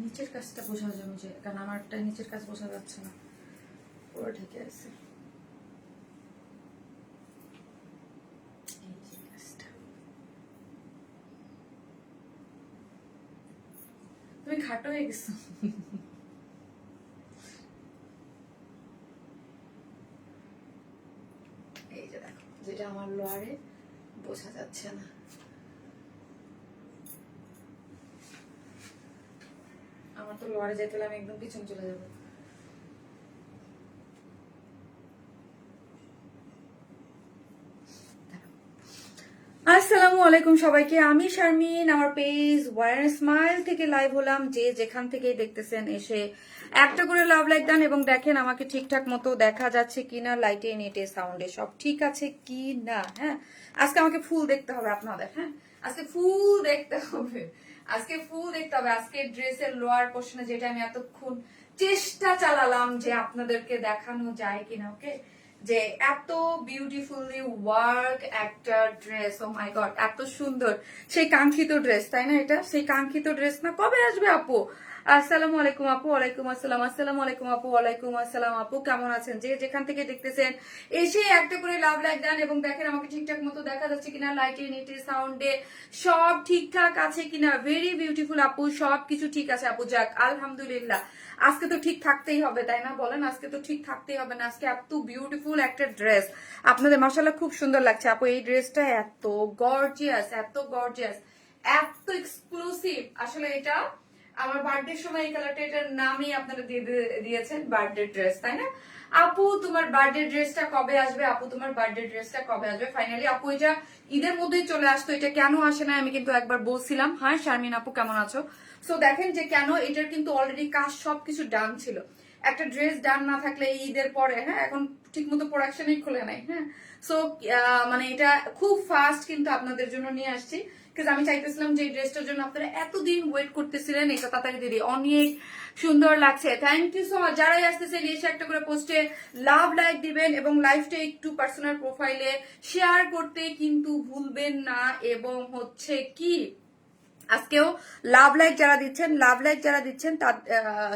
নিচের কাজটা বোঝা যাবে যে, কারণ আমারটা নিচের কাজ বোঝা যাচ্ছে না, পুরো ঢেকে আছে। তুমি খাটো হয়ে গেছো। এই যে দেখো, যেটা আমার লোয়ারে বোঝা যাচ্ছে না। আমার তো লোয়ারে যেতে হলে আমি একদম পিছনে চলে যাবো। আসসালামু আলাইকুম সবাইকে, আমি শারমিন। আমার পেজ ওয়ার স্মাইল থেকে লাইভ হলাম। যে যেখান থেকে দেখতেছেন এসে একটা করে লাভ লাইক দেন এবং দেখেন আমাকে ঠিকঠাক মতো দেখা যাচ্ছে কিনা, লাইটে নেটে সাউন্ডে সব ঠিক আছে কি না। হ্যাঁ, আজকে আমাকে ফুল দেখতে হবে আপনাদের। হ্যাঁ, আজকে ফুল দেখতে হবে, আজকে ফুল দেখতে হবে। আজকে ড্রেসের লোয়ার পোর্শনে যেটা আমি এতক্ষণ চেষ্টা চালালাম যে আপনাদেরকে দেখানো যায় কিনা। ওকে, যে এত বিউটিফুলি ওয়ার্ক একটা ড্রেস, ও মাই গড, এত সুন্দর, সেই কাঙ্ক্ষিত ড্রেস, তাই না? এটা সেই কাঙ্ক্ষিত ড্রেস না? কবে আসবে আপু? আসসালামু আলাইকুম আপু। ওয়ালাইকুম আসসালাম। আসসালামু আলাইকুম আপু। ওয়ালাইকুম আসসালাম আপু, কেমন আছেন? যে যেখান থেকে দেখতেছেন এসে একটা করে লাভ লাইক দেন এবং দেখেন আমাকে ঠিকঠাক মতো দেখা যাচ্ছে কিনা, লাইটে নেটে সাউন্ডে সব ঠিকঠাক আছে কিনা। ভেরি বিউটিফুল আপু, সব কিছু ঠিক আছে আপু। যাক, আলহামদুলিল্লাহ। আজকে তো ঠিক থাকতেই হবে, তাই না? বলেন, আজকে তো ঠিক থাকতেই হবে না? আজকে এত বিউটিফুল একটা ড্রেস আপনাদের মাশাআল্লাহ খুব সুন্দর লাগছে আপু। এই ড্রেসটা এত গর্জিয়াস, এত গর্জিয়াস, এত এক্সক্লুসিভ। আসলে এটা আমার বার্থডে সময় এই কালারটা, এটার নামই আপনারা দিয়েছেন বার্থডে ড্রেস, তাই না? আপু তোমার বার্থডে ড্রেসটা কবে আসবে? আপু তোমার বার্থডে ড্রেসটা কবে আসবে? ফাইনালি আপু এটা ঈদের মধ্যেই চলে আসতো, এটা কেন আসে না আমি কিন্তু একবার বলছিলাম। হ্যাঁ শারমিন আপু, কেমন আছো? সো দেখেন যে কেন, এটার কিন্তু অলরেডি কাজ সবকিছু ডান ছিল। একটা ড্রেস ডান না থাকলে ঈদের পরে, হ্যাঁ, এখন ঠিক মতো প্রোডাকশনই খুলে নাই। হ্যাঁ, সো মানে এটা খুব ফাস্ট কিন্তু আপনাদের জন্য নিয়ে আসছি, বিকজ আমি চাইতেছিলাম যে এই ড্রেসটার জন্য আপনারা এতদিন ওয়েট করতেছিলেন, এটা তাড়াতাড়ি দিদি। অনেক সুন্দর লাগছে, থ্যাংক ইউ সো মাচ। যারাই আসতেছেন এসে একটা করে পোস্টে লাভ লাইক দিবেন এবং লাইভটা একটু পার্সোনাল প্রোফাইলে শেয়ার করতে কিন্তু ভুলবেন না। এবং হচ্ছে কি, আজকেও লাভ লাইক যারা দিচ্ছেন, লাভ লাইক যারা দিচ্ছেন তার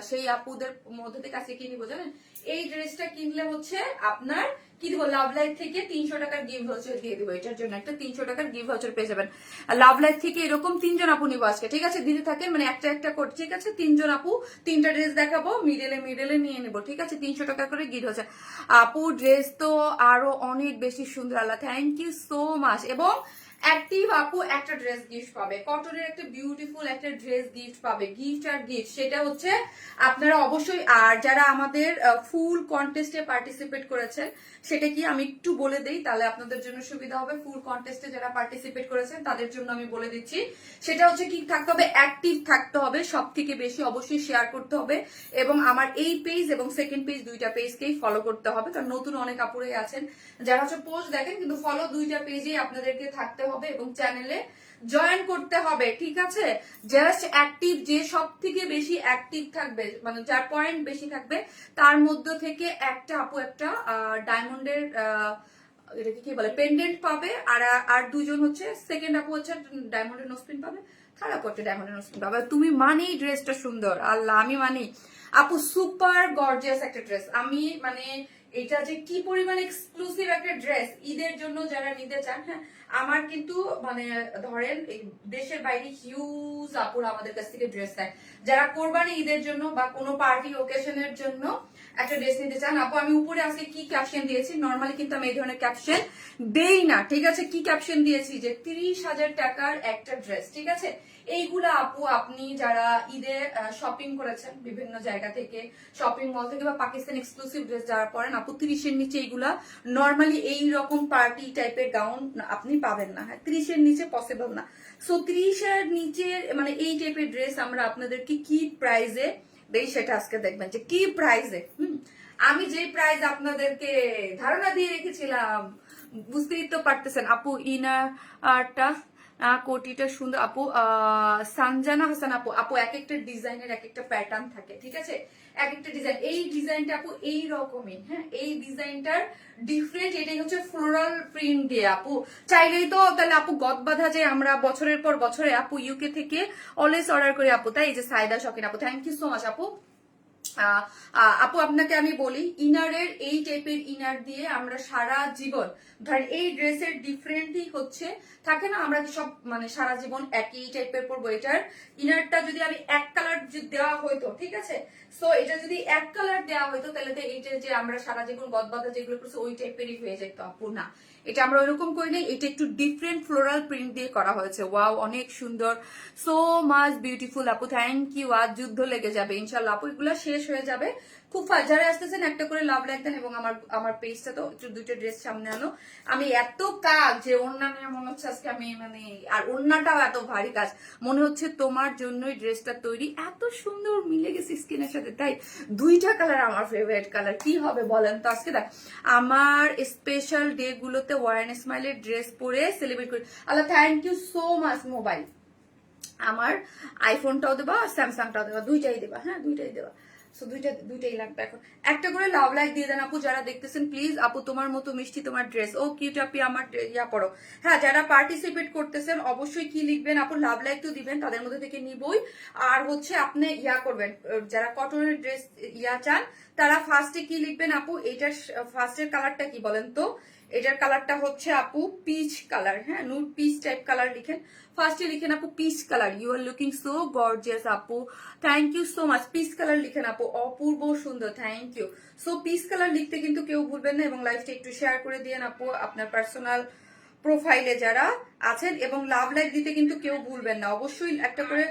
সেই আপুদের মধ্যে থেকে আজকে কি নিবো জানেন? এই ড্রেসটা কিনলে হচ্ছে আপনার কি দিব, লাভ লাইক থেকে 300 টাকার গিফট ভাউচার দিয়ে দিব। এটার জন্য একটা 300 টাকার গিফট ভাউচার পেয়ে যাবেন। লাভ লাইক থেকে এরকম 3জন আপু নিবো আজকে, ঠিক আছে? দিতে থাকেন, মানে একটা একটা করে, ঠিক আছে? 3জন আপু 3টা ড্রেস দেখাবো, মিডলে মিডলে নিয়ে নেবো, ঠিক আছে? 300 টাকা করে গিফট ভাউচার। আপু ড্রেস তো আরো অনেক বেশি সুন্দর, আল্লাহ থ্যাংক ইউ সো মাচ। এবং অ্যাক্টিভ আপু একটা ড্রেস গিফট পাবে, কটনের একটা বিউটিফুল একটা ড্রেস গিফট পাবে। গিফট আর গিফট সেটা হচ্ছে আপনারা অবশ্যই, আর যারা আমাদের ফুল কন্টেস্টে পার্টিসিপেট করেছেন সেটা কি আমি একটু বলে দেই, তাহলে আপনাদের জন্য সুবিধা হবে। ফুল কন্টেস্টে যারা পার্টিসিপেট করেছেন তাদের জন্য আমি বলে দিচ্ছি, সেটা হচ্ছে কি থাকতে হবে, অ্যাক্টিভ থাকতে হবে, সব থেকে বেশি অবশ্যই শেয়ার করতে হবে এবং আমার এই পেজ এবং সেকেন্ড পেজ, দুইটা পেজকেই ফলো করতে হবে। কারণ নতুন অনেক আপুরাই আছেন যারা হচ্ছে পোস্ট দেখেন কিন্তু ফলো দুইটা পেজেই আপনাদেরকে থাকতে হবে এবং চ্যানেলে জয়েন করতে হবে, ঠিক আছে? জাস্ট অ্যাক্টিভ, যে সব থেকে বেশি অ্যাক্টিভ থাকবে, মানে যার পয়েন্ট বেশি থাকবে, তার মধ্যে থেকে একটা আপু একটা ডায়মন্ডের এটাকে কি বলে, পেন্ডেন্ট পাবে। আর আর দুজন হচ্ছে, সেকেন্ড আপু হচ্ছে ডায়মন্ডের নোসপিন পাবে, থার্ড আপু একটা ডায়মন্ডের নোসপিন পাবে। তুমি মানি ড্রেসটা সুন্দর, আল্লাহ আমি মানি আপু, সুপার গর্জিয়াস একটা ড্রেস। আমি মানে এটা যে কি পরিমাণ এক্সক্লুসিভ একটা ড্রেস ঈদের জন্য যারা নিতে চান। হ্যাঁ, আমার কিন্তু মানে ধরেন দেশের বাইরে হিউজ আপুরা আমাদের কাছ থেকে ড্রেস নেয়, যারা কোরবানি ঈদের জন্য বা কোনো পার্টি ওকেশনের জন্য একটা ড্রেস নিতে চান। আপু আমি উপরে আজকে কি ক্যাপশন দিয়েছি, নর্মালি কিন্তু আমি এই ধরনের ক্যাপশন দেই না, ঠিক আছে? কি ক্যাপশন দিয়েছি, যে 30,000 টাকার একটা ড্রেস, ঠিক আছে? এইগুলা আপু আপনি যারা ঈদে শপিং করেছেন বিভিন্ন জায়গা থেকে, শপিং মল থেকে বা পাকিস্তান এক্সক্লুসিভ ড্রেস যারা পরেন, আপু 30-এর নিচে এইগুলা নর্মালি এই রকম পার্টি টাইপের গাউন আপনি পাবেন না। হ্যাঁ, 30-এর নিচে পসিবল না। সো 30-এর নিচে মানে এই টাইপের ড্রেস আমরা আপনাদেরকে কি প্রাইজে দেই সেটা আজকে দেখবেন, যে কি প্রাইজে। আমি যে প্রাইজ আপনাদেরকে ধারণা দিয়ে রেখেছিলাম বুঝতেই তো পারতেছেন। আপু ইনারটা কোটিটা সুন্দর আপু। সানজানা হাসান আপু, আপু এক একটা ডিজাইনের এক একটা প্যাটার্ন থাকে, ঠিক আছে? এক একটা ডিজাইন, এই ডিজাইনটা আপু এই রকমই, হ্যাঁ এই ডিজাইনটার ডিফারেন্ট, এটাই হচ্ছে ফ্লোরাল প্রিন্ট দিয়ে আপু। চাইলেই তো তাহলে আপু গদ বাঁধা যে আমরা বছরের পর বছরে আপু ইউকে থেকে অলওয়েজ অর্ডার করি আপু, তাই এই যে সাইদা শকিন আপু, থ্যাংক ইউ সো মাচ আপু। আপু আপনাকে আমি বলি, ইনারের এই টাইপের ইনার দিয়ে আমরা সারা জীবন, ধরেন এই ড্রেসের ডিফারেন্টই হচ্ছে, থাকে না আমরা সব মানে সারা জীবন একই টাইপের পরবো, এটার ইনারটা যদি আমি এক কালার দেওয়া হইতো, ঠিক আছে, সো এটা যদি এক কালার দেওয়া হইতো তাহলে তো এইটা যে আমরা সারা জীবন গদবাদা যেগুলো করছি ওই টাইপেরই হয়ে যেত আপু, না এটা আমরা ওইরকম করি না, এটা একটু ডিফারেন্ট ফ্লোরাল প্রিন্ট দিয়ে করা হয়েছে। ওয়াও, অনেক সুন্দর, সো মাচ বিউটিফুল আপু, থ্যাংক ইউ। আজ যুদ্ধ লেগে যাবে ইনশাল্লাহ আপু, এগুলো শেষ হয়ে যাবে খুব ফাস্ট। যারা আসতেছেন একটা করে লাভ লাইক দেন, এবং আমার পেজটা তো একটু দুইটা ড্রেস সামনে আনো। আমি এত কাজ যে ওড়না নিয়ে মনে হচ্ছে আজকে আমি মানে, আর ওড়নাটাও এত ভারী কাজ, মনে হচ্ছে তোমার জন্যই ড্রেসটা তৈরি, এত সুন্দর মিলে গেছে স্কিনের সাথে, তাই দুইটা কালার আমার ফেভারিট কালার, কি হবে বলেন তো। আজকে দেখ আমার স্পেশাল ডে গুলোতে ওয়ারেন স্মাইলের ড্রেস পরে সেলিব্রেট করি। আল্লাহ thank you so much. Mobile আমার আইফোনটাও দেবা, স্যামসাংটাও দেবা, দুইটাই দেবা, হ্যাঁ দুইটাই দেবা, সো দুইটাই লাগবে। এখন একটা করে লাভ লাইক দিয়ে দেন আপু যারা দেখতেছেন প্লিজ। আপু তোমার মতো মিষ্টি তোমার ড্রেস, ও কিউট আপি আমার ইয়া পড়ো। হ্যাঁ যারা পার্টিসিপেট করতেছেন অবশ্যই কি লিখবেন আপু, লাভ লাইক তো দিবেন, তাদের মধ্যে থেকে নিবই। আর হচ্ছে আপনি ইয়া করবেন, যারা কটনের ড্রেস ইয়া চান তারা ফার্স্টে কি লিখবেন আপু, এটার ফার্স্টের কালারটা কি বলেন তো, এটার কালারটা হচ্ছে আপু পিচ কালার, হ্যাঁ নুড পিচ টাইপ কালার লিখেন, ফার্স্টে লিখেন আপু peach colour, you are looking so gorgeous আপু, thank you so much. Peach colour লিখেন আপু, অপূর্ব সুন্দর, thank you. So peach colour লিখতে কিন্তু কেউ ভুলবেন না, এবং লাইভটা একটু শেয়ার করে দিয়েন আপু আপনার পার্সোনাল প্রোফাইলে যারা আছেন, এবং লাভ লাইক দিতে কিন্তু কেউ ভুলবেন না, অবশ্যই একটা করে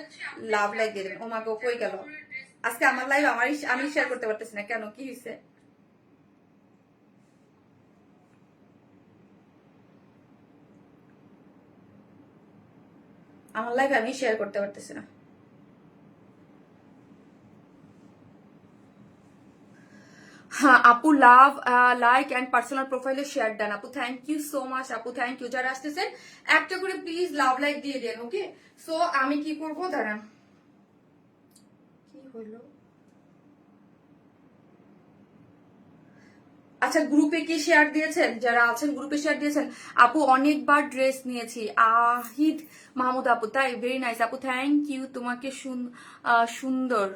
লাভ লাইক দিয়ে দেবেন। ও মা গো কই গেল আজকে আমার লাইভ, আমি শেয়ার করতে পারতেছি না কেন, কি হয়েছে? আমার লাইভ আমি শেয়ার করতে পারতেছি না। হ্যাঁ আপু লাভ লাইক অ্যান্ড পার্সোনাল প্রোফাইলে শেয়ার দেন আপু, থ্যাংক ইউ সো মাচ আপু, থ্যাংক ইউ। যারা আসতেছেন একটা করে প্লিজ লাভ লাইক দিয়ে দেন, ওকে। সো আমি কি করবো দাঁড়ান, কি হলো, আচ্ছা গ্রুপে কি শেয়ার দিয়েছেন, যারা আছেন গ্রুপে শেয়ার দিয়েছেন আপু, অনেকবার ড্রেস নিয়েছি। আহিদ মাহমুদ আপু, তাই ভেরি নাইস আপু, থ্যাংক ইউ। তোমাকে সুন্দর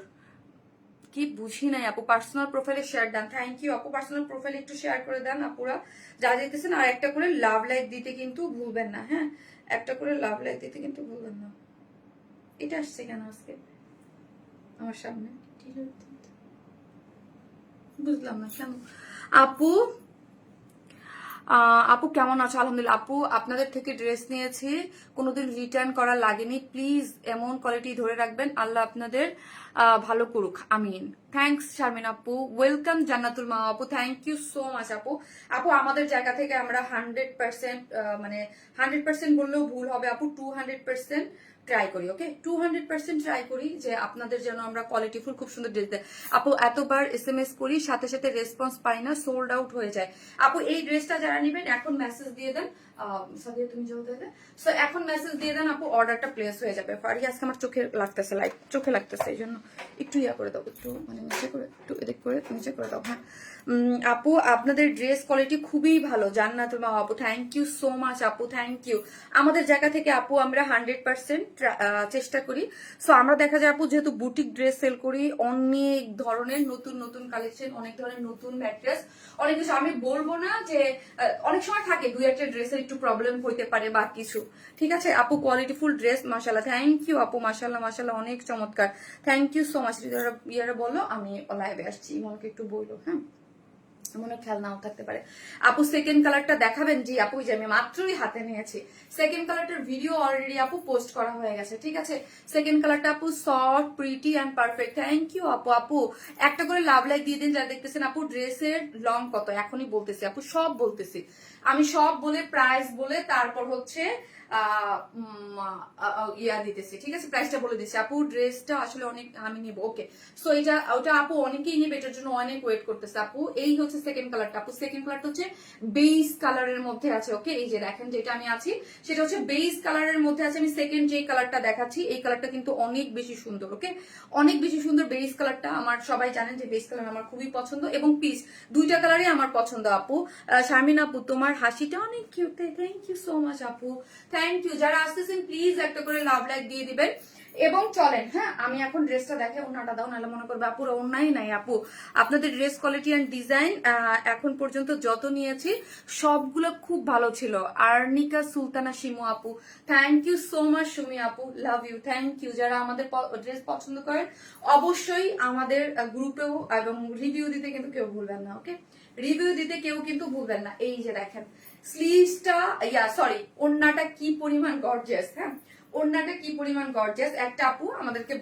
কি বুঝি নাই আপু, পার্সোনাল প্রোফাইলে শেয়ার দেন, থ্যাংক ইউ আপু। পার্সোনাল প্রোফাইলে একটু শেয়ার করে দেন আপুরা যা যেতেছেন, আর একটা করে লাভ লাইক দিতে কিন্তু ভুলবেন না, হ্যাঁ একটা করে লাভ লাইক দিতে কিন্তু ভুলবেন না। এটা আসছে কেন আজকে আমার সামনে, বুঝলাম না কেন। আপু আপু কেমন আছো? আলহামদুলিল্লাহ আপু, আপনাদের থেকে ড্রেস নিয়েছি, কোনোদিন রিটার্ন করা লাগেনি, প্লিজ এমন কোয়ালিটি ধরে রাখবেন, আল্লাহ আপনাদের ভালো করুক, আমিন। থ্যাংকস শারমিন আপু, ওয়েলকাম জান্নাতুল মা আপু, থ্যাংক ইউ সো মাচ আপু। আপু আমাদের জায়গা থেকে আমরা 100% মানে 100% বললেও ভুল হবে আপু, 200% ট্রাই করি, ওকে 200% ট্রাই করি যে আপনাদের যেন আমরা কোয়ালিটিফুল খুব সুন্দর ড্রেস দেয় আপু। এতবার SMS করি সাথে সাথে রেসপন্স পাই না, সোল্ড আউট হয়ে যায় আপু। এই ড্রেসটা যারা নেবেন এখন মেসেজ দিয়ে দেন, সাদিয়া তুমি জল দিয়ে দেন, সো এখন মেসেজ দিয়ে দেন আপু, অর্ডারটা প্লেস হয়ে যাবে। ফারিয়া আজকে আমার চোখে লাগতেছে, লাইট চোখে লাগতেছে, এই জন্য একটু ইয়া করে দাও, একটু মানে নিচে করে, একটু এদিক করে নিচে করে দাও, হ্যাঁ আপু আপনাদের ড্রেস কোয়ালিটি খুবই ভালো, জান্নাতুল মা আপু, থ্যাংক ইউ সো মাচ আপু, থ্যাংক ইউ। আমাদের জায়গা থেকে আপু আমরা 100% চেষ্টা করি। সো আমরা দেখা যায় আপু যেহেতু বুটিক ড্রেস সেল করি, অনেক ধরনের নতুন নতুন কালেকশন, অনেক ধরনের নতুন ম্যাট্রেস, অনেক কিছু, আমি বলবো না যে অনেক সময় থাকে দুই একটা ড্রেসের একটু প্রবলেম হইতে পারে বা কিছু, ঠিক আছে আপু। কোয়ালিটিফুল ড্রেস মাশাআল্লাহ, থ্যাংক ইউ আপু, মাশাআল্লাহ মাশাআল্লাহ অনেক চমৎকার, থ্যাংক ইউ সো মাচ। ইয়ারা বলো আমি লাইভে আসছি, মনকে একটু বললো, হ্যাঁ মনে খেয়াল নাও থাকতে পারে আপু। সেকেন্ড কালারটা দেখাবেন? জি আপু, যে আমি মাত্রই হাতে নিয়েছি, সেকেন্ড কালারটার ভিডিও অলরেডি আপু পোস্ট করা হয়ে গেছে, ঠিক আছে। সেকেন্ড কালারটা আপু soft pretty and perfect, thank you আপু। আপু একটা করে লাভ লাইক দিয়ে দিন যারা দেখতেছেন। আপু ড্রেসের লং কত এখনই বলতেছি আপু, সব বলতেছি আমি, সব বলে প্রাইস বলে তারপর হচ্ছে ইয়া দিতেছি, ঠিক আছে, প্রাইসটা বলে দিচ্ছি। আপু ড্রেসটা আসলে অনেক আমি নিব, ওকে। সো এটা ওটা আপু অনেকেই নেবে, এটার জন্য অনেক ওয়েট করতেছে আপু। এই হচ্ছে সেকেন্ড কালারটা আপু, সেকেন্ড কালারটা হচ্ছে বেজ কালারের মধ্যে আছে, ওকে। এই যে দেখেন যেটা আমি আছি সেটা হচ্ছে বেজ কালারের মধ্যে আছে। আমি সেকেন্ড যে কালারটা দেখাচ্ছি এই কালারটা কিন্তু অনেক বেশি সুন্দর, ওকে, অনেক বেশি সুন্দর। বেজ কালারটা আমার সবাই জানেন যে বেজ কালার আমার খুবই পছন্দ, এবং পিস দুইটা কালারই আমার পছন্দ আপু। শারমিন আপু তোমার হাসিটা অনেক cute, thank you so much আপু, থ্যাংক ইউ। যারা আসতেছেন প্লিজ একটা করে লাভ লাইক দিয়ে দিবেন। এবং চলেন, হ্যাঁ আমি এখন ড্রেসটা দেখে, ওনাটা দাও, নাহলে মনে করবে আপুর ওনাই নাই। আপু আপনাদের ড্রেস কোয়ালিটি অ্যান্ড ডিজাইন এখন পর্যন্ত যত নিয়েছি সবগুলো খুব ভালো ছিল। আর্নিকা সুলতানা শিমু আপু, thank you so much. Sumi আপু লাভ ইউ, থ্যাংক ইউ। যারা আমাদের ড্রেস পছন্দ করেন অবশ্যই আমাদের গ্রুপেও এবং রিভিউ দিতে কিন্তু কেউ ভুলবেন না, ওকে, রিভিউ দিতে কেউ কিন্তু ভুলবেন না। এই যে দেখেন স্লিভসটা, সরি, ওড়নাটা কি পরিমাণ গর্জিয়াস, হ্যাঁ ওড়নাটা কি পরিমাণ গর্জিয়াস। একটা আপু আমাদেরকে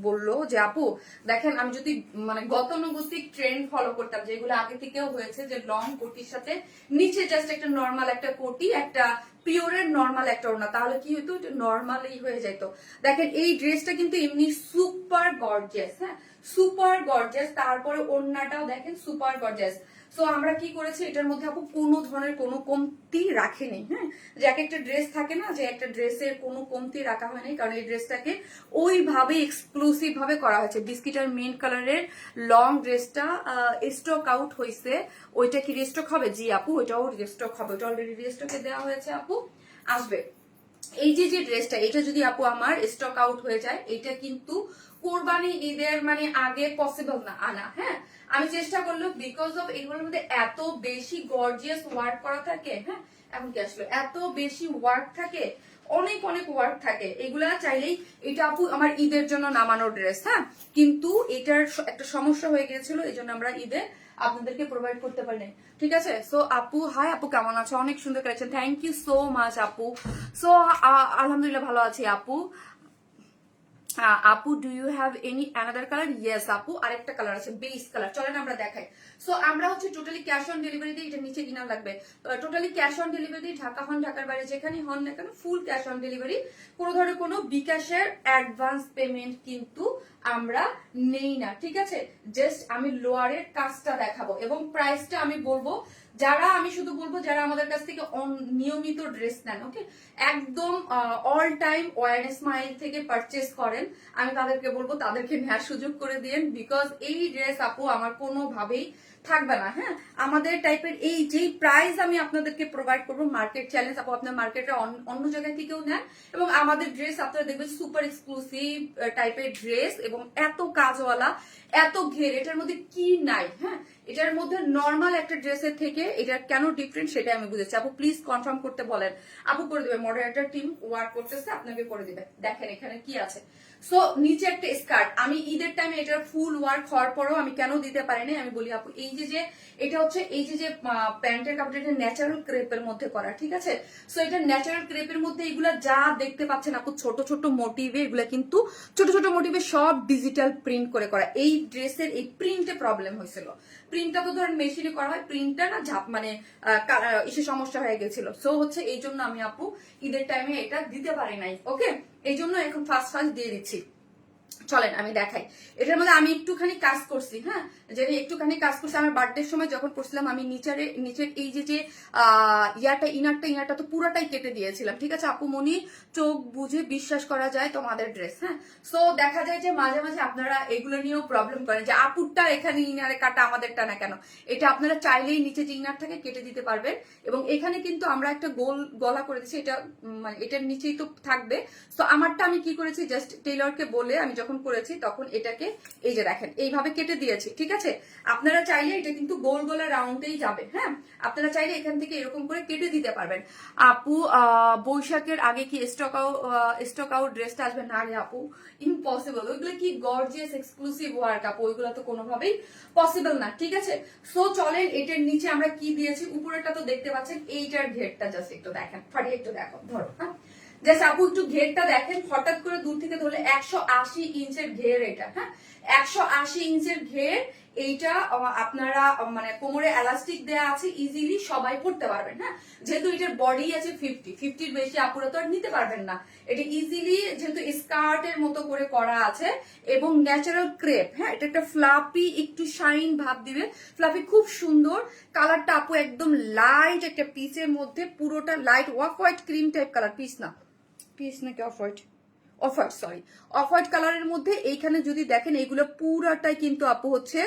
বললো যে আপু দেখেন, আমি যদি মানে গতানুগতিক ট্রেন্ড ফলো করতাম, যেগুলো আগে থেকেও হয়েছে, যে লং কোটির সাথে নিচে জাস্ট একটা নর্মাল একটা কোটি, একটা পিওরের নর্মাল একটা ওড়না, তাহলে কি হতো, এটা নর্মালি হয়ে যেত। দেখেন এই ড্রেসটা কিন্তু এমনি সুপার গর্জিয়াস, হ্যাঁ সুপার গর্জিয়াস। তারপরে ওড়নাটাও দেখেন সুপার গর্জিয়াস। সো আমরা কি করেছি, এটার মধ্যে আপু কোনো ধরনের কোনো কমতি রাখিনি, হ্যাঁ যে এক একটা ড্রেস থাকে না, যে একটা ড্রেসের কোনো কমতি রাখা হয়নি, কারণ এই ড্রেসটাকে ওইভাবে এক্সক্লুসিভ ভাবে করা হয়েছে। বিস্কিট আর মেন কালারের লং ড্রেসটা স্টক আউট হয়েছে। ওইটা কি রিস্টক হবে? জি আপু ওইটাও রিস্টক হবে, ওটা অলরেডি রিস্টকে দেওয়া হয়েছে আপু, আসবে। এই যে যে ড্রেসটা, এটা যদি আপু আমার স্টক আউট হয়ে যায়, এটা কিন্তু কোরবানি ঈদের মানে আগে পসিবল না আনা, হ্যাঁ আমি চেষ্টা করলো, বিকজ অফ এগুলোর মধ্যে এত বেশি গর্জিয়াস ওয়ার্ক করা থাকে, হ্যাঁ এখন কি আসলো, এত বেশি ওয়ার্ক থাকে, অনেক অনেক ওয়ার্ক থাকে, এগুলা চাইলেই। এটা আপু আমার ঈদের জন্য নামানো ড্রেস, হ্যাঁ কিন্তু এটার একটা সমস্যা হয়ে গিয়েছিল, এই জন্য আমরা ঈদে আপনাদেরকে প্রোভাইড করতে পারিনি, ঠিক আছে। সো আপু হাই আপু, কেমন আছো? অনেক সুন্দর collection, thank you so much আপু। সো আলহামদুলিল্লাহ ভালো আছি আপু। আপু do you have any another colour? Yes আপু, আরেকটা কালার আছে বেস কালার, চলেন আমরা দেখাই। সো আমরা হচ্ছে টোটালি ক্যাশ অন ডেলিভারি দিয়ে, এটা নিচে ইনার লাগবে, totally cash on delivery, Dhaka হন ঢাকার বাইরে যেখানেই হন না কেন ফুল ক্যাশ অন ডেলিভারি। কোনো ধরনের কোনো বিকাশের অ্যাডভান্স পেমেন্ট কিন্তু আমরা নেই না, ঠিক আছে। জাস্ট আমি লোয়ারের কাজটা দেখাবো এবং প্রাইসটা আমি বলবো, যারা আমি শুধু বলবো যারা আমাদের কাছ থেকে নিয়মিত ড্রেস নেন, ওকে, একদম অল টাইম ওয়ার স্মাইল থেকে পারচেস করেন, আমি তাদেরকে বলবো তাদেরকে নেওয়ার সুযোগ করে দিন, বিকজ এই ড্রেস আপু আমার কোনোভাবেই থাকবে না, হ্যাঁ আমাদের টাইপের এই যেই প্রাইস আমি আপনাদেরকে প্রোভাইড করবো, মার্কেট চ্যালেঞ্জ আপু, আপনার মার্কেটে অন্য জায়গায় থেকেও নেন, এবং আমাদের ড্রেস আপনারা দেখবেন সুপার এক্সক্লুসিভ টাইপের ড্রেস, এবং এত কাজওয়ালা, এত ঘের, এটার মধ্যে কি নাই, হ্যাঁ এটার মধ্যে নর্মাল একটা ড্রেসের থেকে এটা কেন ডিফারেন্ট সেটা আমি বুঝেছি। আপু প্লিজ কনফার্ম করতে বলেন, আপু করে দিবে, মডারেটর টিম ওয়ার্ক করতেছে, আপনাকে করে দিবে। দেখেন এখানে কি আছে। সো নিচে একটা স্কার্ট, আমি ঈদের টাইমে এটার ফুল ওয়ার্ক হওয়ার পরেও আমি কেন দিতে পারিনি, আমি বলি আপু, এই যে এটা হচ্ছে এই যে প্যান্টের কাপড়, এটা ন্যাচারাল ক্রেপের মধ্যে করা, ঠিক আছে। সো এটা ন্যাচারাল ক্রেপের মধ্যে এগুলা যা দেখতে পাচ্ছেন আপু, ছোট ছোট মোটিভে, এগুলা কিন্তু ছোট ছোট মোটিভে সব ডিজিটাল প্রিন্ট করে করা। এই ড্রেসের এই প্রিন্টে প্রবলেম হয়েছিল, প্রিন্টটা তো ধরেন মেশিনে করা হয়, প্রিন্টটা না ঝাপ মানে এসে সমস্যা হয়ে গেছিল। সো হচ্ছে এই জন্য আমি আপু ঈদের টাইমে এটা দিতে পারি নাই, ওকে, এই জন্য এখন ফার্স্ট দিয়ে দিচ্ছি। চলেন আমি দেখাই, এটার মধ্যে আমি একটুখানি কাজ করছি, হ্যাঁ যে একটুখানি কাজ করছি। আমার বার্থডের সময় যখন করছিলাম, আমি নিচের এই যে ইনারটা তো পুরোটাই কেটে দিয়েছিলাম, ঠিক আছে আপু মনি, চোখ বুঝে বিশ্বাস করা যায় তোমাদের ড্রেস, হ্যাঁ। সো দেখা যায় যে মাঝে মাঝে আপনারা এগুলো নিয়েও প্রবলেম করেন, যে আপুরটা এখানে ইনারে কাটা, আমাদেরটা না কেন। এটা আপনারা চাইলেই নিচে যে ইনার থাকে কেটে দিতে পারবেন, এবং এখানে কিন্তু আমরা একটা গোল গলা করে দিচ্ছি, এটা মানে এটার নিচেই তো থাকবে। তো আমারটা আমি কি করেছি, জাস্ট টেইলরকে বলে আমি যখন করেছি তখন এটাকে এই যে দেখেন এইভাবে কেটে দিয়েছি, ঠিক আছে। আপনারা চাইলে এটা কিন্তু গোল গোলা রাউন্ডেই যাবে, হ্যাঁ আপনারা চাইলে এখান থেকে এরকম করে কেটে দিতে পারবেন। আপু বৈশাখের আগে কি স্টক আউট ড্রেসটা আসবে? না রে আপু, ইম্পসিবল, ওইগুলো কি গর্জিয়াস এক্সক্লুসিভ ওয়ার্ক আপু, ওইগুলো তো কোনোভাবেই পসিবল না, ঠিক আছে। সো চলেন এটার নিচে আমরা কি দিয়েছি, উপরেটা তো দেখতে পাচ্ছেন, এইটার ঘেরটা জাস্ট একটু দেখেন, ফাটিয়ে একটু দেখো, ধরো, হ্যাঁ জাস্ট আপু একটু ঘেরটা দেখেন, হঠাৎ করে দূর থেকে ধরলে 180 ইঞ্চের ঘের এটা, হ্যাঁ 180 ইঞ্চের ঘের। এইটা আপনারা মানে কোমরে এলাস্টিক দেয়া আছে, ইজিলি সবাই পড়তে পারবেন। হ্যাঁ, যেহেতু এটার বডি আছে 50-50-র বেশি আপুরা তো আর নিতে পারবেন না। এটা ইজিলি যেহেতু স্কার্টের মতো করে করা আছে এবং ন্যাচারাল ক্রেপ। হ্যাঁ, এটা একটা ফ্লাপি, একটু শাইন ভাব দিবে, ফ্লাপি খুব সুন্দর। কালারটা আপু একদম লাইট একটা পিচের মধ্যে, পুরোটা light off white cream type colour. Peach না, পিচ নাকি off white, off white, sorry, off white কালারের মধ্যে। এইখানে যদি দেখেন এইগুলো পুরাটাই কিন্তু আপু হচ্ছে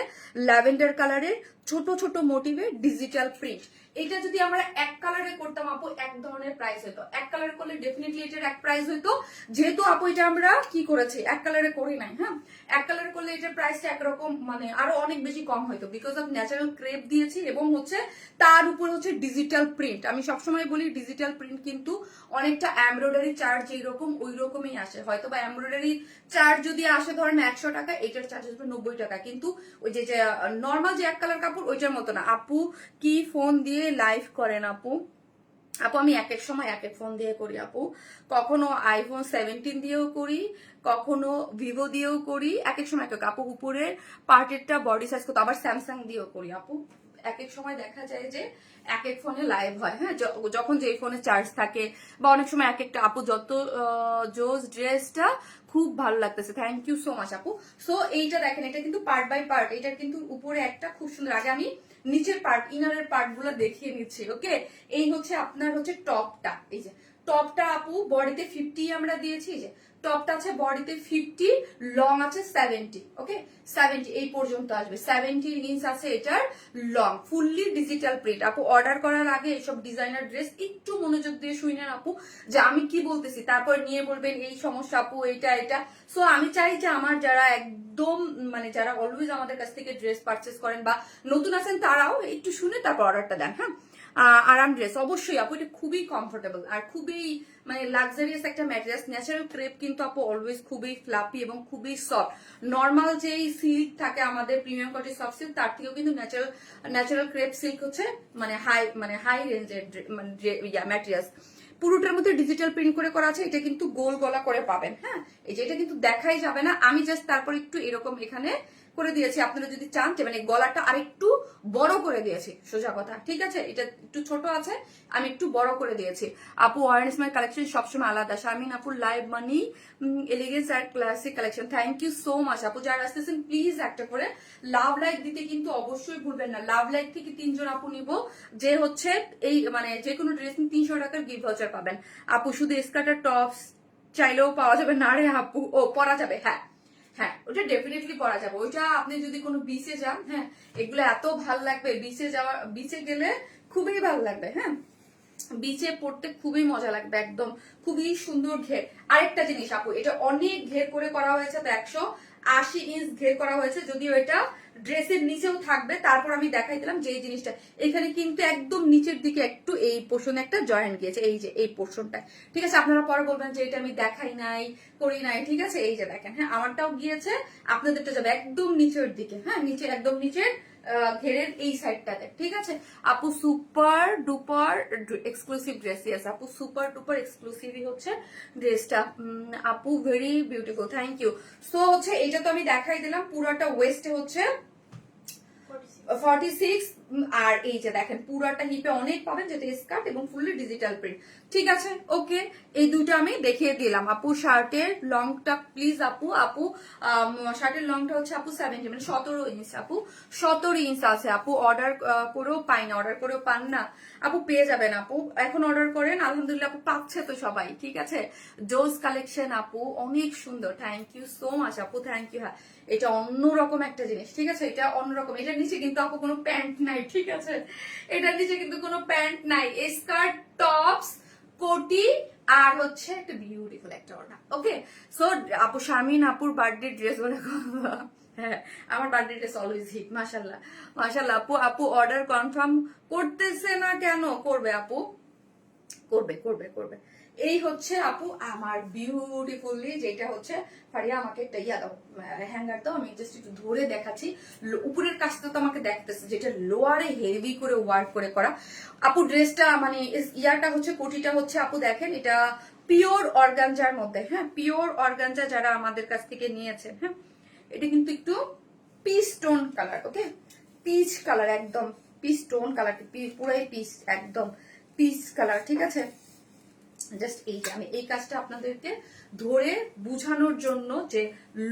ল্যাভেন্ডার কালারের ছোট ছোট মোটিভে ডিজিটাল প্রিন্ট। এটা যদি আমরা এক কালারে করতাম আপু এক ধরনের প্রাইস হতো, এক কালারে করলে ডেফিনেটলি এটার এক প্রাইস হতো। যেহেতু আপু এটা আমরা কি করেছি, এক কালারে করি নাই। হ্যাঁ, এক কালারে করলে এটার প্রাইসটা একরকম মানে আরো অনেক বেশি কম হয়তো, বিকজ অফ ন্যাচারাল ক্রেপ দিয়েছি এবং হচ্ছে তার উপর হচ্ছে ডিজিটাল প্রিন্ট। আমি সবসময় বলি ডিজিটাল প্রিন্ট কিন্তু অনেকটা এমব্রয়ডারি চার্জ যেরকম ওই রকমই আসে। হয়তো বা এমব্রয়ডারি চার্জ যদি আসে ধরেন 100 টাকা, এটার চার্জ আসবে 90 টাকা, কিন্তু ওই যে নর্মাল যে এক কালার কাপড় ওইটার মতো না। আপু কি ফোন দিয়ে লাইভ করেন আপু? আপু আমি এক এক সময় এক এক ফোন দিয়ে করি আপু, কখনো আইফোন 17 দিয়েও করি, কখনো ভিভো দিয়েও করি, এক এক সময় এক এক। আপু উপরের পার্টেরটা বডি সাইজ কত, আবার স্যামসাং দিয়েও করি আপু। এক এক সময় দেখা যায় যে এক এক ফোনে লাইভ হয়। হ্যাঁ, যখন যে ফোনে চার্জ থাকে, বা অনেক সময় এক একটা। আপু যত জোস, ড্রেসটা খুব ভালো লাগতেছে, থ্যাংক ইউ সো মাচ আপু। সো এইটা দেখেন, এটা কিন্তু পার্ট বাই পার্ট, এটার কিন্তু উপরে একটা খুব সুন্দর। আগে আমি নিচের পার্ট, ইনারের পার্ট গুলো দেখিয়ে নিচ্ছি। ওকে, এই হচ্ছে আপনার হচ্ছে টপটা। এই যে টপটা আপু বডিতে 50 আমরা দিয়েছি, যে টপটা আছে বডিতে 50, লং আছে 70। ওকে, 70 এই পর্যন্ত আসবে, 70 ইঞ্চ আছে এটার লং, ফুললি ডিজিটাল প্রিন্ট। আপু অর্ডার করার আগে এইসব ডিজাইনার ড্রেস একটু মনোযোগ দিয়ে শুনেন আপু, যে আমি কি বলতেছি, তারপর নিয়ে বলবেন এই সমস্যা আপু, এটা এটা। সো আমি চাই যে আমার যারা একদম মানে যারা অলওয়েজ আমাদের কাছ থেকে ড্রেস পারচেস করেন বা নতুন আছেন, তারাও একটু শুনে তারপর অর্ডারটা দেন। হ্যাঁ, আরাম ড্রেস অবশ্যই আপু, এটা খুবই কমফোর্টেবল আর খুবই মানে লাক্সারিয়াস একটা ম্যাটেরিয়াল। ন্যাচারাল ক্রেপ কিন্তু আপু অলওয়েজ খুবই ফ্লাপি এবং খুবই সফট। নর্মাল যেই সিল্ক থাকে আমাদের প্রিমিয়াম কোয়ালিটি সফট সিল্ক, তার থেকেও কিন্তু ন্যাচারাল ক্রেপ সিল্ক হচ্ছে মানে হাই রেঞ্জের মানে ম্যাটেরিয়ালস। পুরোটার মধ্যে ডিজিটাল প্রিন্ট করে করা আছে। এটা কিন্তু গোল গলা করে পাবেন। হ্যাঁ, এই যে এটা কিন্তু দেখাই যাবে না, আমি জাস্ট তারপর একটু এরকম এখানে করে দিয়েছি। আপনারা যদি চান যে মানে গলাটা আরেকটু বড় করে দিয়েছি, সোজা কথা, ঠিক আছে। এটা একটু ছোট আছে, আমি একটু বড় করে দিয়েছি। আপু ওয়ারেন্স মাই কালেকশন সবসময় আলাদা। শারমিন আপু লাইভ মানি এলিগেন্স আর classic collection, thank you so much আপু। যারা আসতেছেন প্লিজ একটা করে লাভ লাইক দিতে কিন্তু অবশ্যই ভুলবেন না। লাভ লাইক থেকে 3 জন আপু নিব, যে হচ্ছে এই মানে যে কোনো ড্রেস 300 টাকার গিফট ভাউচার পাবেন আপু। শুধু স্কার্ট আর টপস চাইলেও পাওয়া যাবে না রে আপু? ও পরা যাবে, হ্যাঁ হ্যাঁ, ওটা ডেফিনেটলি পরা যাবে। ওইটা আপনি যদি কোনো বিচে যান, হ্যাঁ এগুলো এত ভাল লাগবে, বিচে গেলে খুবই ভালো লাগবে। হ্যাঁ, বিচে পড়তে খুবই মজা লাগবে, একদম খুবই সুন্দর ঘের। আরেকটা জিনিস আপু, এটা অনেক ঘের করে করা হয়েছে, তো 180 ইঞ্চ ঘের করা হয়েছে, যদিও এটা ড্রেসের নিচেও থাকবে। তারপর আমি দেখাই দিলাম যে এই জিনিসটা এখানে কিন্তু একদম নিচের দিকে একটু এই পোর্শনে একটা জয়েন্ট গিয়েছে, এই যে এই পোর্শনটা, ঠিক আছে। আপনারা পরে বলবেন যে এটা আমি দেখাই নাই, করি নাই, ঠিক আছে। এই যে দেখেন, হ্যাঁ আমারটাও গিয়েছে, আপনাদেরটা যাবে একদম নিচের দিকে। হ্যাঁ, নিচে একদম নিচের ঘেরের এই সাইডটাতে, ঠিক আছে আপু। Super duper exclusive dress, yes আপু, সুপার ডুপার এক্সক্লুসিভই হচ্ছে ড্রেসটা আপু, very beautiful, thank you. So হচ্ছে এটা তো আমি দেখাই দিলাম, পুরাটা ওয়েস্টে হচ্ছে 46, আর এই যে দেখেন পুরাটা হিপে অনেক পাবেন, যেটা স্কার্ট এবং ফুললি ডিজিটাল প্রিন্ট, ঠিক আছে। ওকে, এই দুটো আমি দেখিয়ে দিলাম আপু। শার্টের লংটা প্লিজ আপু, শার্টের লংটা হচ্ছে আপু 70 মানে 17 ইঞ্চ আপু, 17 ইঞ্চ আছে আপু। অর্ডার করেও পাই না, অর্ডার করেও পান না আপু, পেয়ে যাবেন আপু, এখন অর্ডার করেন। আলহামদুলিল্লাহ আপু পাচ্ছে তো সবাই, ঠিক আছে। জোস কালেকশন আপু, অনেক সুন্দর, থ্যাংক ইউ সো মাচ আপু, থ্যাংক ইউ। হ্যাঁ, এটা অন্যরকম একটা জিনিস, ঠিক আছে, এটা অন্যরকম। এটার নিচে কিন্তু আপু কোনো প্যান্ট নাই, ঠিক আছে, এটার নিচে কিন্তু কোনো প্যান্ট নাই, স্কার্ট, টপস, কোটি আর হচ্ছে একটা বিউটিফুল একটা ওড়না। ওকে, সো আপু শারমিন আপুর বার্থডে ড্রেস বলে হ্যাঁ, আমার বার্থডে ড্রেস অলওয়েজ হিট, মাশাল্লাহ মাশাল্লাহ আপু। আপু অর্ডার কনফার্ম করতেছে না কেন? করবে আপু, করবে করবে করবে। এই হচ্ছে আপু আমার বিউটিফুলি, যেটা হচ্ছে ফারিয়া আমাকে একটা ইয়া দাও, হ্যাঙ্গার দাও, আমি জাস্ট একটু ধরে দেখাচ্ছি। উপরের কাজটা তো আমাকে দেখতেছে, যেটা লোয়ারে হেভি করে ওয়ার্ক করে করা আপু। ড্রেসটা মানে ইয়াটা হচ্ছে, কোটিটা হচ্ছে আপু দেখেন, এটা পিওর অর্গানজার মধ্যে। হ্যাঁ, পিওর অর্গানজা যারা আমাদের কাছ থেকে নিয়েছেন, হ্যাঁ এটা কিন্তু একটু পিচ টোন কালার, ওকে, পিচ কালার, একদম পিচ টোন কালার, পুরাই পিচ, একদম পিচ কালার, ঠিক আছে। জাস্ট এই যে আমি এই কাজটা আপনাদেরকে ধরে বুঝানোর জন্য যে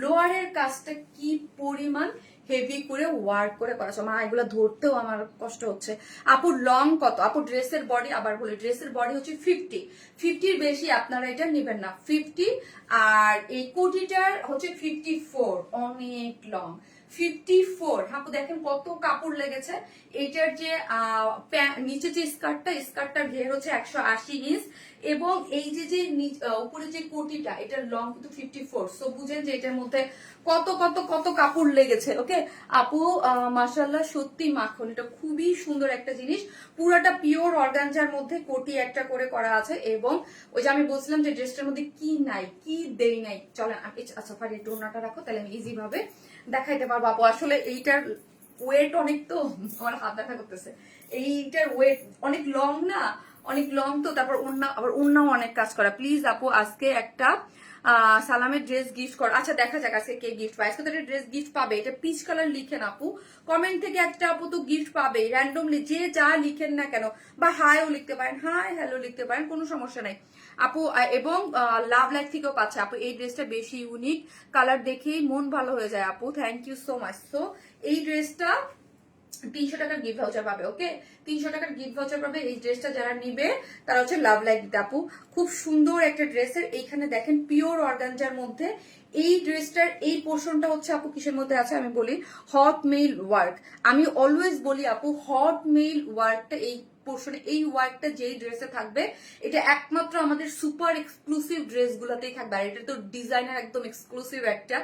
লোয়ারের কাজটা কি পরিমাণ হেভি করে ওয়ার্ক করে করা, মা এগুলো ধরতেও আমার কষ্ট হচ্ছে। আপুর লং কত? আপু ড্রেসের বডি, আবার বলি ড্রেসের বডি হচ্ছে 50-50 বেশি আপনারা এটা নেবেন না, 50। আর এই কোটিটার হচ্ছে 54, অনেক লং, 54। আপু দেখেন কত কাপড় লেগেছে। এইটার যে নিচে যে স্কার্টটার ঘের হচ্ছে 180 ইঞ্চ, এবং এই যে যে উপরে যে কোটিটা, এটার লং কিন্তু 54। সো বুঝেন যে এটার মধ্যে কত কত কত কাপড় লেগেছে, ওকে। আপু মাশাআল্লাহ সত্যি মাখন, এটা খুবই সুন্দর একটা জিনিস, পুরাটা পিওর অর্গানজার মধ্যে কোটি একটা করে করা আছে। এবং ওই যে আমি বলছিলাম যে ড্রেসটার মধ্যে কি নাই, কি দেই নাই, চলেন আচ্ছা ফারি টোনাটা রাখো, তাহলে আমি ইজি ভাবে দেখাইতে পারবো। আপু আসলে এইটার ওয়েট অনেক, তো আমার হাত ব্যথা করতেছে, এইটার ওয়েট অনেক লং না, অনেক লং তো, তারপর আবার ওন্নাও অনেক কাজ করা। প্লিজ আপু আজকে একটা সালামের ড্রেস গিফট কর। আচ্ছা দেখা যাক আজকে কে গিফট পায়। আজকে তো একটা ড্রেস গিফট পাবে, এটা পিচ কালার লিখেন আপু, কমেন্ট থেকে একটা আপু তো গিফট পাবে র্যান্ডমলি, যে যা লিখেন না কেন, বা হাইও লিখতে পারেন, হাই হ্যালো লিখতে পারেন, কোনো সমস্যা নাই আপু। এবং লাভ লাইফ থেকেও পাচ্ছে আপু। এই ড্রেসটা বেশি ইউনিক, কালার দেখেই মন ভালো হয়ে যায় আপু, thank you so much. So এই ড্রেসটা 300 টাকার গিফট ভাউচার পাবে, ওকে, 300 টাকার গিফট ভাউচার পাবে। এই ড্রেসটা যারা নিবে তারা হচ্ছে লাভ লাইক দিতে আপু। খুব সুন্দর একটা ড্রেসের, এইখানে দেখেন পিওর অর্গানজার মধ্যে এই ড্রেসটার এই পোর্শনটা হচ্ছে আপু কিসের মধ্যে আছে আমি বলি, হট মেইল ওয়ার্ক। আমি অলওয়েজ বলি আপু হট মেইল ওয়ার্কটা, এই পোর্শনে এই ওয়ার্কটা যেই ড্রেসে থাকবে, এটা একমাত্র আমাদের সুপার এক্সক্লুসিভ ড্রেস গুলাতেই থাকবে। আর এটা তো ডিজাইনার একদম এক্সক্লুসিভ একটা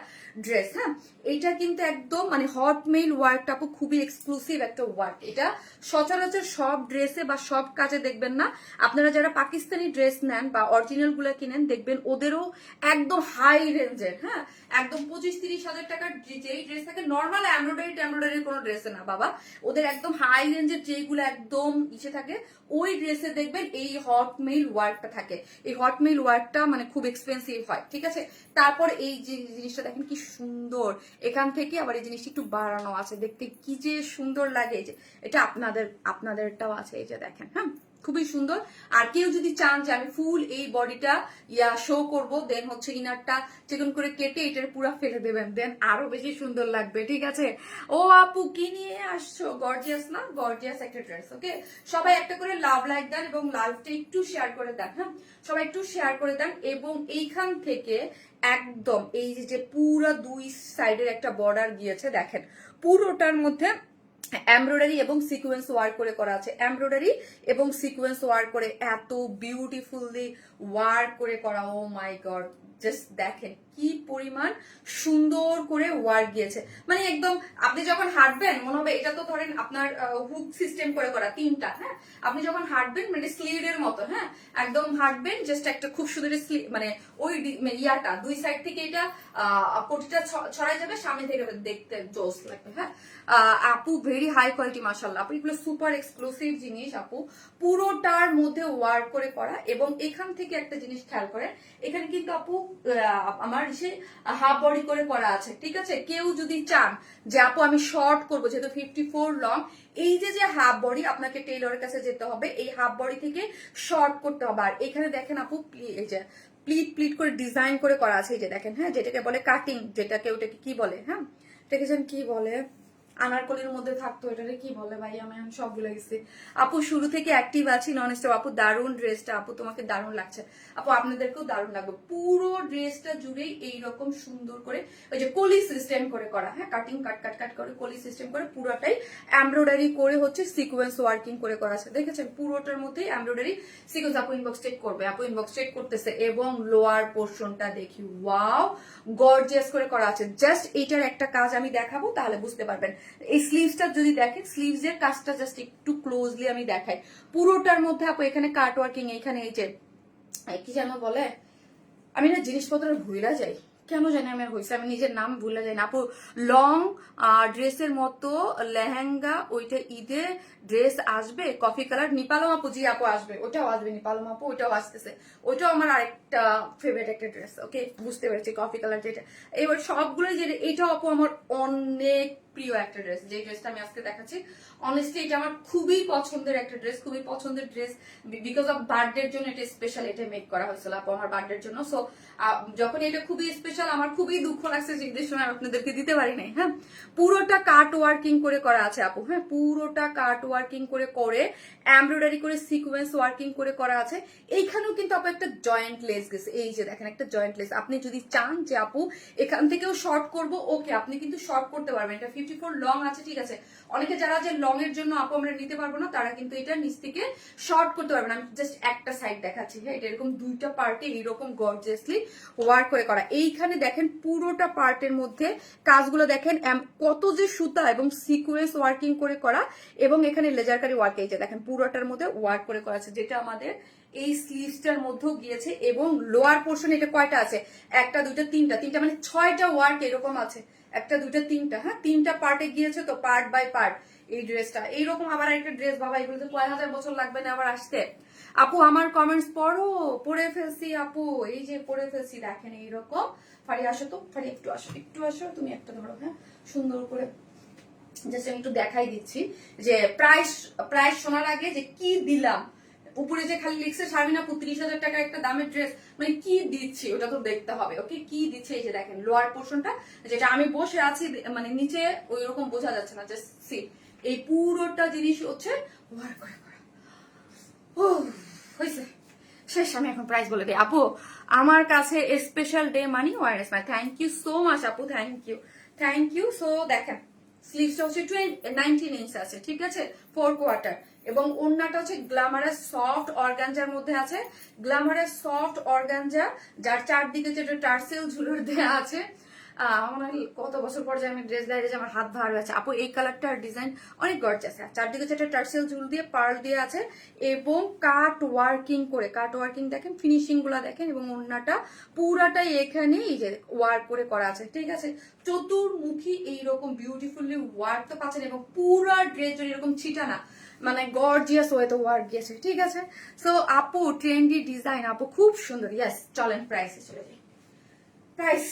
ড্রেস, হ্যাঁ। এটা কিন্তু একদম মানে হট মেইল ওয়ার্কটা আপু খুবই এক্সক্লুসিভ একটা ওয়ার্ক। এটা সচরাচর সব ড্রেসে বা সব কাজে দেখবেন না। আপনারা যারা পাকিস্তানি ড্রেস নেন বা অরিজিনাল গুলা কিনেন, দেখবেন ওদেরও একদম হাই রেঞ্জের, হ্যাঁ, একদম 25-30 হাজার টাকার যেই ড্রেস থাকে, নর্মাল এমব্রয়ডারি কোনো ড্রেসে না বাবা, ওদের একদম হাই রেঞ্জের যেগুলো একদম ইসে থাকে, ওই ড্রেসে দেখবেন এই হট মেইল ওয়ার্কটা থাকে। এই হট মেইল ওয়ার্কটা মানে খুব এক্সপেন্সিভ হয়, ঠিক আছে। তারপর এই যে জিনিসটা দেখেন কি সুন্দর, এখান থেকে আবার এই জিনিসটা একটু বাড়ানো আছে, দেখতে কি যে সুন্দর লাগে। এই যে এটা আপনাদেরটাও আছে, এই যে দেখেন, হ্যাঁ, খুবই সুন্দর। আর কেউ যদি চান যে আমি ফুল এই বডিটা শো করব, দেন হচ্ছে ইনারটা চিকন করে কেটে এটার পুরা ফেলে দেবেন, দেন আরো বেশি সুন্দর লাগবে, ঠিক আছে। ও আপু কি নিয়ে আসছো? গর্জিয়াস না, গর্জিয়াস একটা ড্রেস, ওকে। সবাই একটা করে লাভ লাইক দেন এবং লাইভটা একটু শেয়ার করে দেন, হ্যাঁ, সবাই একটু শেয়ার করে দেন। এবং এইখান থেকে একদম এই যে পুরা দুই সাইডের একটা বর্ডার গিয়েছে, দেখেন পুরোটার মধ্যে এমব্রয়ডারি এবং সিকোয়েন্স ওয়ার্ক করে করা আছে, এমব্রয়ডারি এবং সিকোয়েন্স ওয়ার্ক করে এত বিউটিফুলি ওয়ার্ক করে করা। ও মাই গড, জাস্ট দেখেন কি পরিমাণ সুন্দর করে ওয়ার্ক গিয়েছে। মানে একদম আপনি যখন হাঁটবেন মনে হবে, এটা তো ধরেন আপনার হুক সিস্টেম করে করা তিনটা, হ্যাঁ, আপনি যখন হাঁটবেন মানে স্লিডের মতো, হ্যাঁ, একদম হাঁটবেন, জাস্ট একটা খুব সুন্দর মানে ওই ইয়াটা দুই সাইড থেকে এটা কোটিটা ছড়াই যাবে, সামনে থেকে দেখতে জোস লাগবে, হ্যাঁ। আপু ভেরি হাই কোয়ালিটি মাশাআল্লাহ আপু, এগুলো সুপার এক্সক্লুসিভ জিনিস আপু, পুরোটার মধ্যে ওয়ার্ক করে করা। এবং এখান থেকে একটা জিনিস খেয়াল করেন, এখানে কিন্তু আপু আমার সে হাফ বডি করে করা আছে, ঠিক আছে। কেউ যদি চান যে আপু আমি শর্ট করবো, যেহেতু 54 লং, এই যে হাফ বডি আপনাকে টেইলরের কাছে যেতে হবে, এই হাফ বডি থেকে শর্ট করতে হবে। আর এখানে দেখেন আপু এই যে প্লিট করে ডিজাইন করে করা আছে, এই যে দেখেন, হ্যাঁ, যেটাকে বলে কাটিং, যেটাকে ওটাকে কি বলে, হ্যাঁ, দেখেছেন কি বলে, আনারকলির মধ্যে থাকতো, এটারে কি বলে ভাই, আমি সব ভুলে গেছি। আপু শুরু থেকে অ্যাক্টিভ আছি নন স্টপ। আপু দারুণ ড্রেসটা, আপু তোমাকে দারুণ লাগছে আপু, আপনাদেরকেও দারুণ লাগবে। পুরো ড্রেসটা জুড়েই এইরকম সুন্দর করে ওই যে কলি সিস্টেম করে করা, হ্যাঁ, কাটিং কাট করে কলি সিস্টেম করে পুরোটাই এমব্রয়ডারি করে হচ্ছে সিকোয়েন্স ওয়ার্কিং করে করা আছে, দেখেছেন পুরোটার মধ্যেই এমব্রয়ডারি সিকোয়েন্স। আপু ইনবক্স চেক করবে, আপু ইনবক্স চেক করতেছে। এবং লোয়ার পোর্শনটা দেখি, ওয়াও, গর্জিয়াস করে করা আছে। জাস্ট এইটার একটা কাজ আমি দেখাবো, তাহলে বুঝতে পারবেন। এই স্লিভসটা যদি দেখেন, স্লিভস এর কাজটা জাস্ট একটু ক্লোজলি আমি দেখাই। পুরোটার মধ্যে আপু এখানে কাট ওয়ার্কিং, এখানে এই যে কি যেন বলে, আমি না জিনিসপত্র ভুলা যাই, কেন জানি আমি আর হয়েছে, আমি নিজের নাম ভুলে যাই না আপু। লং ড্রেসের মতো লেহেঙ্গা, ওইটা ঈদে ড্রেস আসবে কফি কালার। নিপালম আপু, জি আপু আসবে, ওটাও আসবে নিপালম আপু, ওটাও আসতেছে। ওইটাও আমার আরেকটা ফেভারিট একটা ড্রেস। ওকে, বুঝতে পেরেছি কফি কালার যেটা। এবার সবগুলোই যে এইটাও আপু আমার অনেক প্রিয় একটা ড্রেস, যে ড্রেসটা আমি আজকে দেখাচ্ছি। অনেস্টলি এটা আমার খুবই পছন্দের একটা ড্রেস, খুবই পছন্দের ড্রেস। বিকজ অফ বার্থডের জন্য এটা স্পেশাল, এটা মেক করা হয়েছিল আপু আমার বার্থডের জন্য। সো যখন এটা খুবই স্পেশাল, আমার খুবই দুঃখ লাগছে যে ঈদের সময় আপনাদেরকে দিতে পারি নাই। হ্যাঁ, পুরোটা কাট ওয়ার্কিং করে করা আছে আপু। হ্যাঁ, পুরোটা কাট ওয়ার্কিং করে করে এমব্রয়ডারি করে সিকোয়েন্স ওয়ার্কিং করে করা আছে। এইখানেও কিন্তু আপু একটা জয়েন্ট লেস গেছে, এই যে দেখেন একটা জয়েন্ট লেস। আপনি যদি চান যে আপু এখান থেকেও শর্ট করব, ওকে, আপনি কিন্তু শর্ট করতে পারবেন। এটা 54 লং আছে, ঠিক আছে। অনেকে যারা যে লং এর জন্য আপু আমরা নিতে পারবো না, তারা কিন্তু এটা নিচ থেকে শর্ট করতে পারবেন। আমি জাস্ট একটা সাইড দেখাচ্ছি। হ্যাঁ, এটা এরকম দুইটা পার্টে এইরকম গর্জিয়াসলি ওয়ার্ক করে করা। এইখানে দেখেন পুরোটা পার্টের মধ্যে কাজগুলো দেখেন, কত যে সুতা এবং সিকোয়েন্স ওয়ার্কিং করে করা, এবং এখানে লেজারকারি ওয়ার্ক, এই যে দেখেন পুরোটার মধ্যে ওয়ার্ক করে করা আছে, যেটা আমাদের এই স্লিভসটার মধ্যেও গিয়েছে। এবং লোয়ার পোর্শন এটা কয়টা আছে, একটা দুইটা তিনটা, তিনটা মানে 6টা ওয়ার্ক এরকম আছে, একটা দুইটা তিনটা। হ্যাঁ, তিনটা পার্টে গিয়েছে, তো পার্ট বাই পার্ট এই ড্রেসটা। এইরকম আবার একটা ড্রেস, বাবা এগুলোতে কয় হাজার বছর লাগবে না আবার আসতে। আপু আমার কমেন্টস পড়ো, পড়ে ফেলছি আপু, এই যে পড়ে ফেলছি দেখেন এইরকম। ফারি আসো তো, ফারি একটু আসো, একটু আসো, তুমি একটা ধরো। হ্যাঁ, সুন্দর করে জাস্ট আমি একটু দেখাই দিচ্ছি যে প্রাইস শোনার আগে যে কি দিলাম। উপরে যে খালি লিখছে শারমিন আপু 30,000 টাকার একটা দামের ড্রেস, মানে কি দিচ্ছি ওটা তো দেখতে হবে। ওকে, কি দিচ্ছে, এই যে দেখেন লোয়ার পোর্শনটা, যেটা আমি বসে আছি মানে নিচে ওই রকম বোঝা যাচ্ছে না, জাস্ট সি এই পুরোটা জিনিস হচ্ছে ওয়ার করে করা। ও হয়েছে, শেষ। আমি এখন প্রাইস বলে দিই আপু। আমার কাছে স্পেশাল ডে মানি ওয়ারনেস মাই, থ্যাংক ইউ সো মাচ আপু, thank you, thank you. So দেখেন স্লিভসটা হচ্ছে 19 ইঞ্চ আছে, ঠিক আছে, 4 কোয়ার্টার। এবং ওড়নাটা হচ্ছে গ্ল্যামারাস সফট অর্গানজার মধ্যে আছে, গ্ল্যামারাস সফট অর্গানজা, যার চারদিকে যেটা টার্সেল ঝুলুর দেওয়া আছে। আমার কত বছর পর যে আমি ড্রেস গায়ে আমার হাত ভার আছে আপু। এই কালারটার ডিজাইন অনেক গর্জিয়াস, চারদিকে যেটা টার্সেল ঝুল দিয়ে পার্ল দিয়ে আছে, এবং কাট ওয়ার্কিং করে, কাট ওয়ার্কিং দেখেন, ফিনিশিং গুলা দেখেন, এবং ওড়নাটা পুরাটাই এখানে এই যে ওয়ার্ক করে করা আছে, ঠিক আছে। চতুর্মুখী এইরকম বিউটিফুলি ওয়ার্ক তো পাচ্ছেন, এবং পুরা ড্রেস যদি এরকম ছিটানা মানে গর্জিয়াস ওয়েতে ওয়ার্ক গিয়েছে, ঠিক আছে। সো আপু ট্রেন্ডি ডিজাইন আপু, খুব সুন্দর। ইয়েস, চলেন প্রাইসে চলে যাই। প্রাইস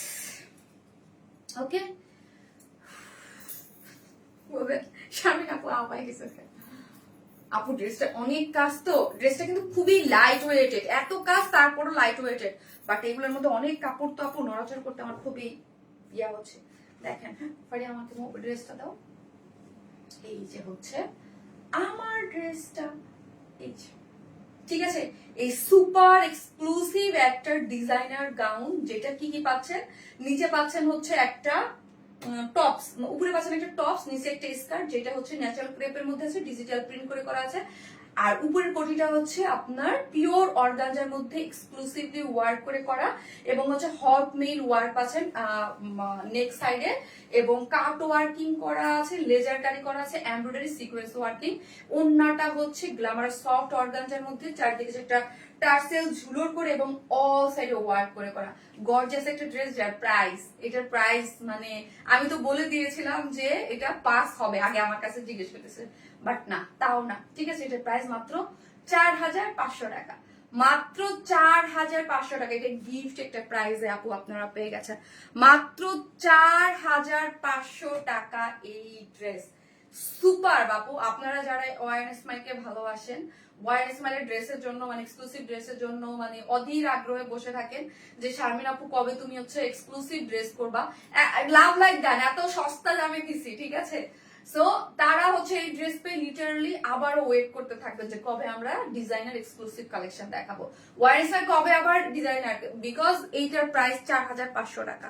ওকে, শারমিন আপু আমায় গেছে আপু। ড্রেসটা অনেক কাজ, তো ড্রেসটা কিন্তু খুবই লাইট ওয়েটেড, এত কাজ তারপরও লাইট ওয়েটেড। বাট এগুলোর মধ্যে অনেক কাপড়, তো আপু নড়াচড়া করতে আমার খুবই ইয়া হচ্ছে। দেখেন, হ্যাঁ পারি আমাকে ড্রেসটা দাও। এই যে হচ্ছে আমার ড্রেসটা, এই যে, ঠিক আছে। এই সুপার এক্সক্লুসিভ একটা ডিজাইনার গাউন, যেটা কি কি পাচ্ছেন, নিচে পাচ্ছেন হচ্ছে একটা টপস, উপরে পাচ্ছেন একটা টপস, নিচে একটা স্কার্ট, যেটা হচ্ছে ন্যাচারাল ক্রেপের মধ্যে আছে, ডিজিটাল প্রিন্ট করে করা আছে। আর উপরের কোটিটা হচ্ছে আপনার পিওর অর্গানজার মধ্যে এক্সক্লুসিভলি ওয়ার্ক করে করা, এবং হচ্ছে হট মেইল ওয়ার্ক পাচ্ছেন নেক সাইডে, এবং কাট ওয়ার্কিং করা আছে, লেজার কারি করা আছে, এমব্রয়ডারি সিকোয়েন্স ওয়ার্কিং। ওন্নাটা হচ্ছে গ্ল্যামার সফট অর্গানজার মধ্যে, চারদিকে যেটা টার্সেল ঝুলোর করে এবং অল সাইডে ওয়ার্ক করে করা গর্জিয়াস একটা ড্রেস। যার প্রাইস, এটার প্রাইস মানে আমি তো বলে দিয়েছিলাম যে এটা পাস হবে, আগে আমার কাছে জিজ্ঞেস করতেছে, বাট না, তাও না, ঠিক আছে। এটার প্রাইস মাত্র 4,500 টাকা, মাত্র 4,500 টাকা। এটা গিফট একটা প্রাইজে আপু আপনারা পেয়ে গেছেন, মাত্র 4,500 টাকা এই ড্রেস। সুপার বাপু, আপনারা যারা ওয়ারনেস স্মাইলকে ভালোবাসেন, ওয়ারনেস স্মাইলের ড্রেসের জন্য মানে এক্সক্লুসিভ ড্রেসের জন্য মানে অধীর আগ্রহে বসে থাকেন যে শারমিন আপু কবে তুমি হচ্ছে এক্সক্লুসিভ ড্রেস করবা, লাভ লাইক দেন, এত সস্তা দামে দিছি, ঠিক আছে। সো তারা হচ্ছে এই ড্রেস পেয়ে লিটারালি আবারও ওয়েট করতে থাকবে যে কবে আমরা ডিজাইনার এক্সক্লুসিভ কালেকশন দেখাবো, ওয়ারনেসের কবে আবার ডিজাইনার, বিকজ এইটার প্রাইস 4,500 টাকা।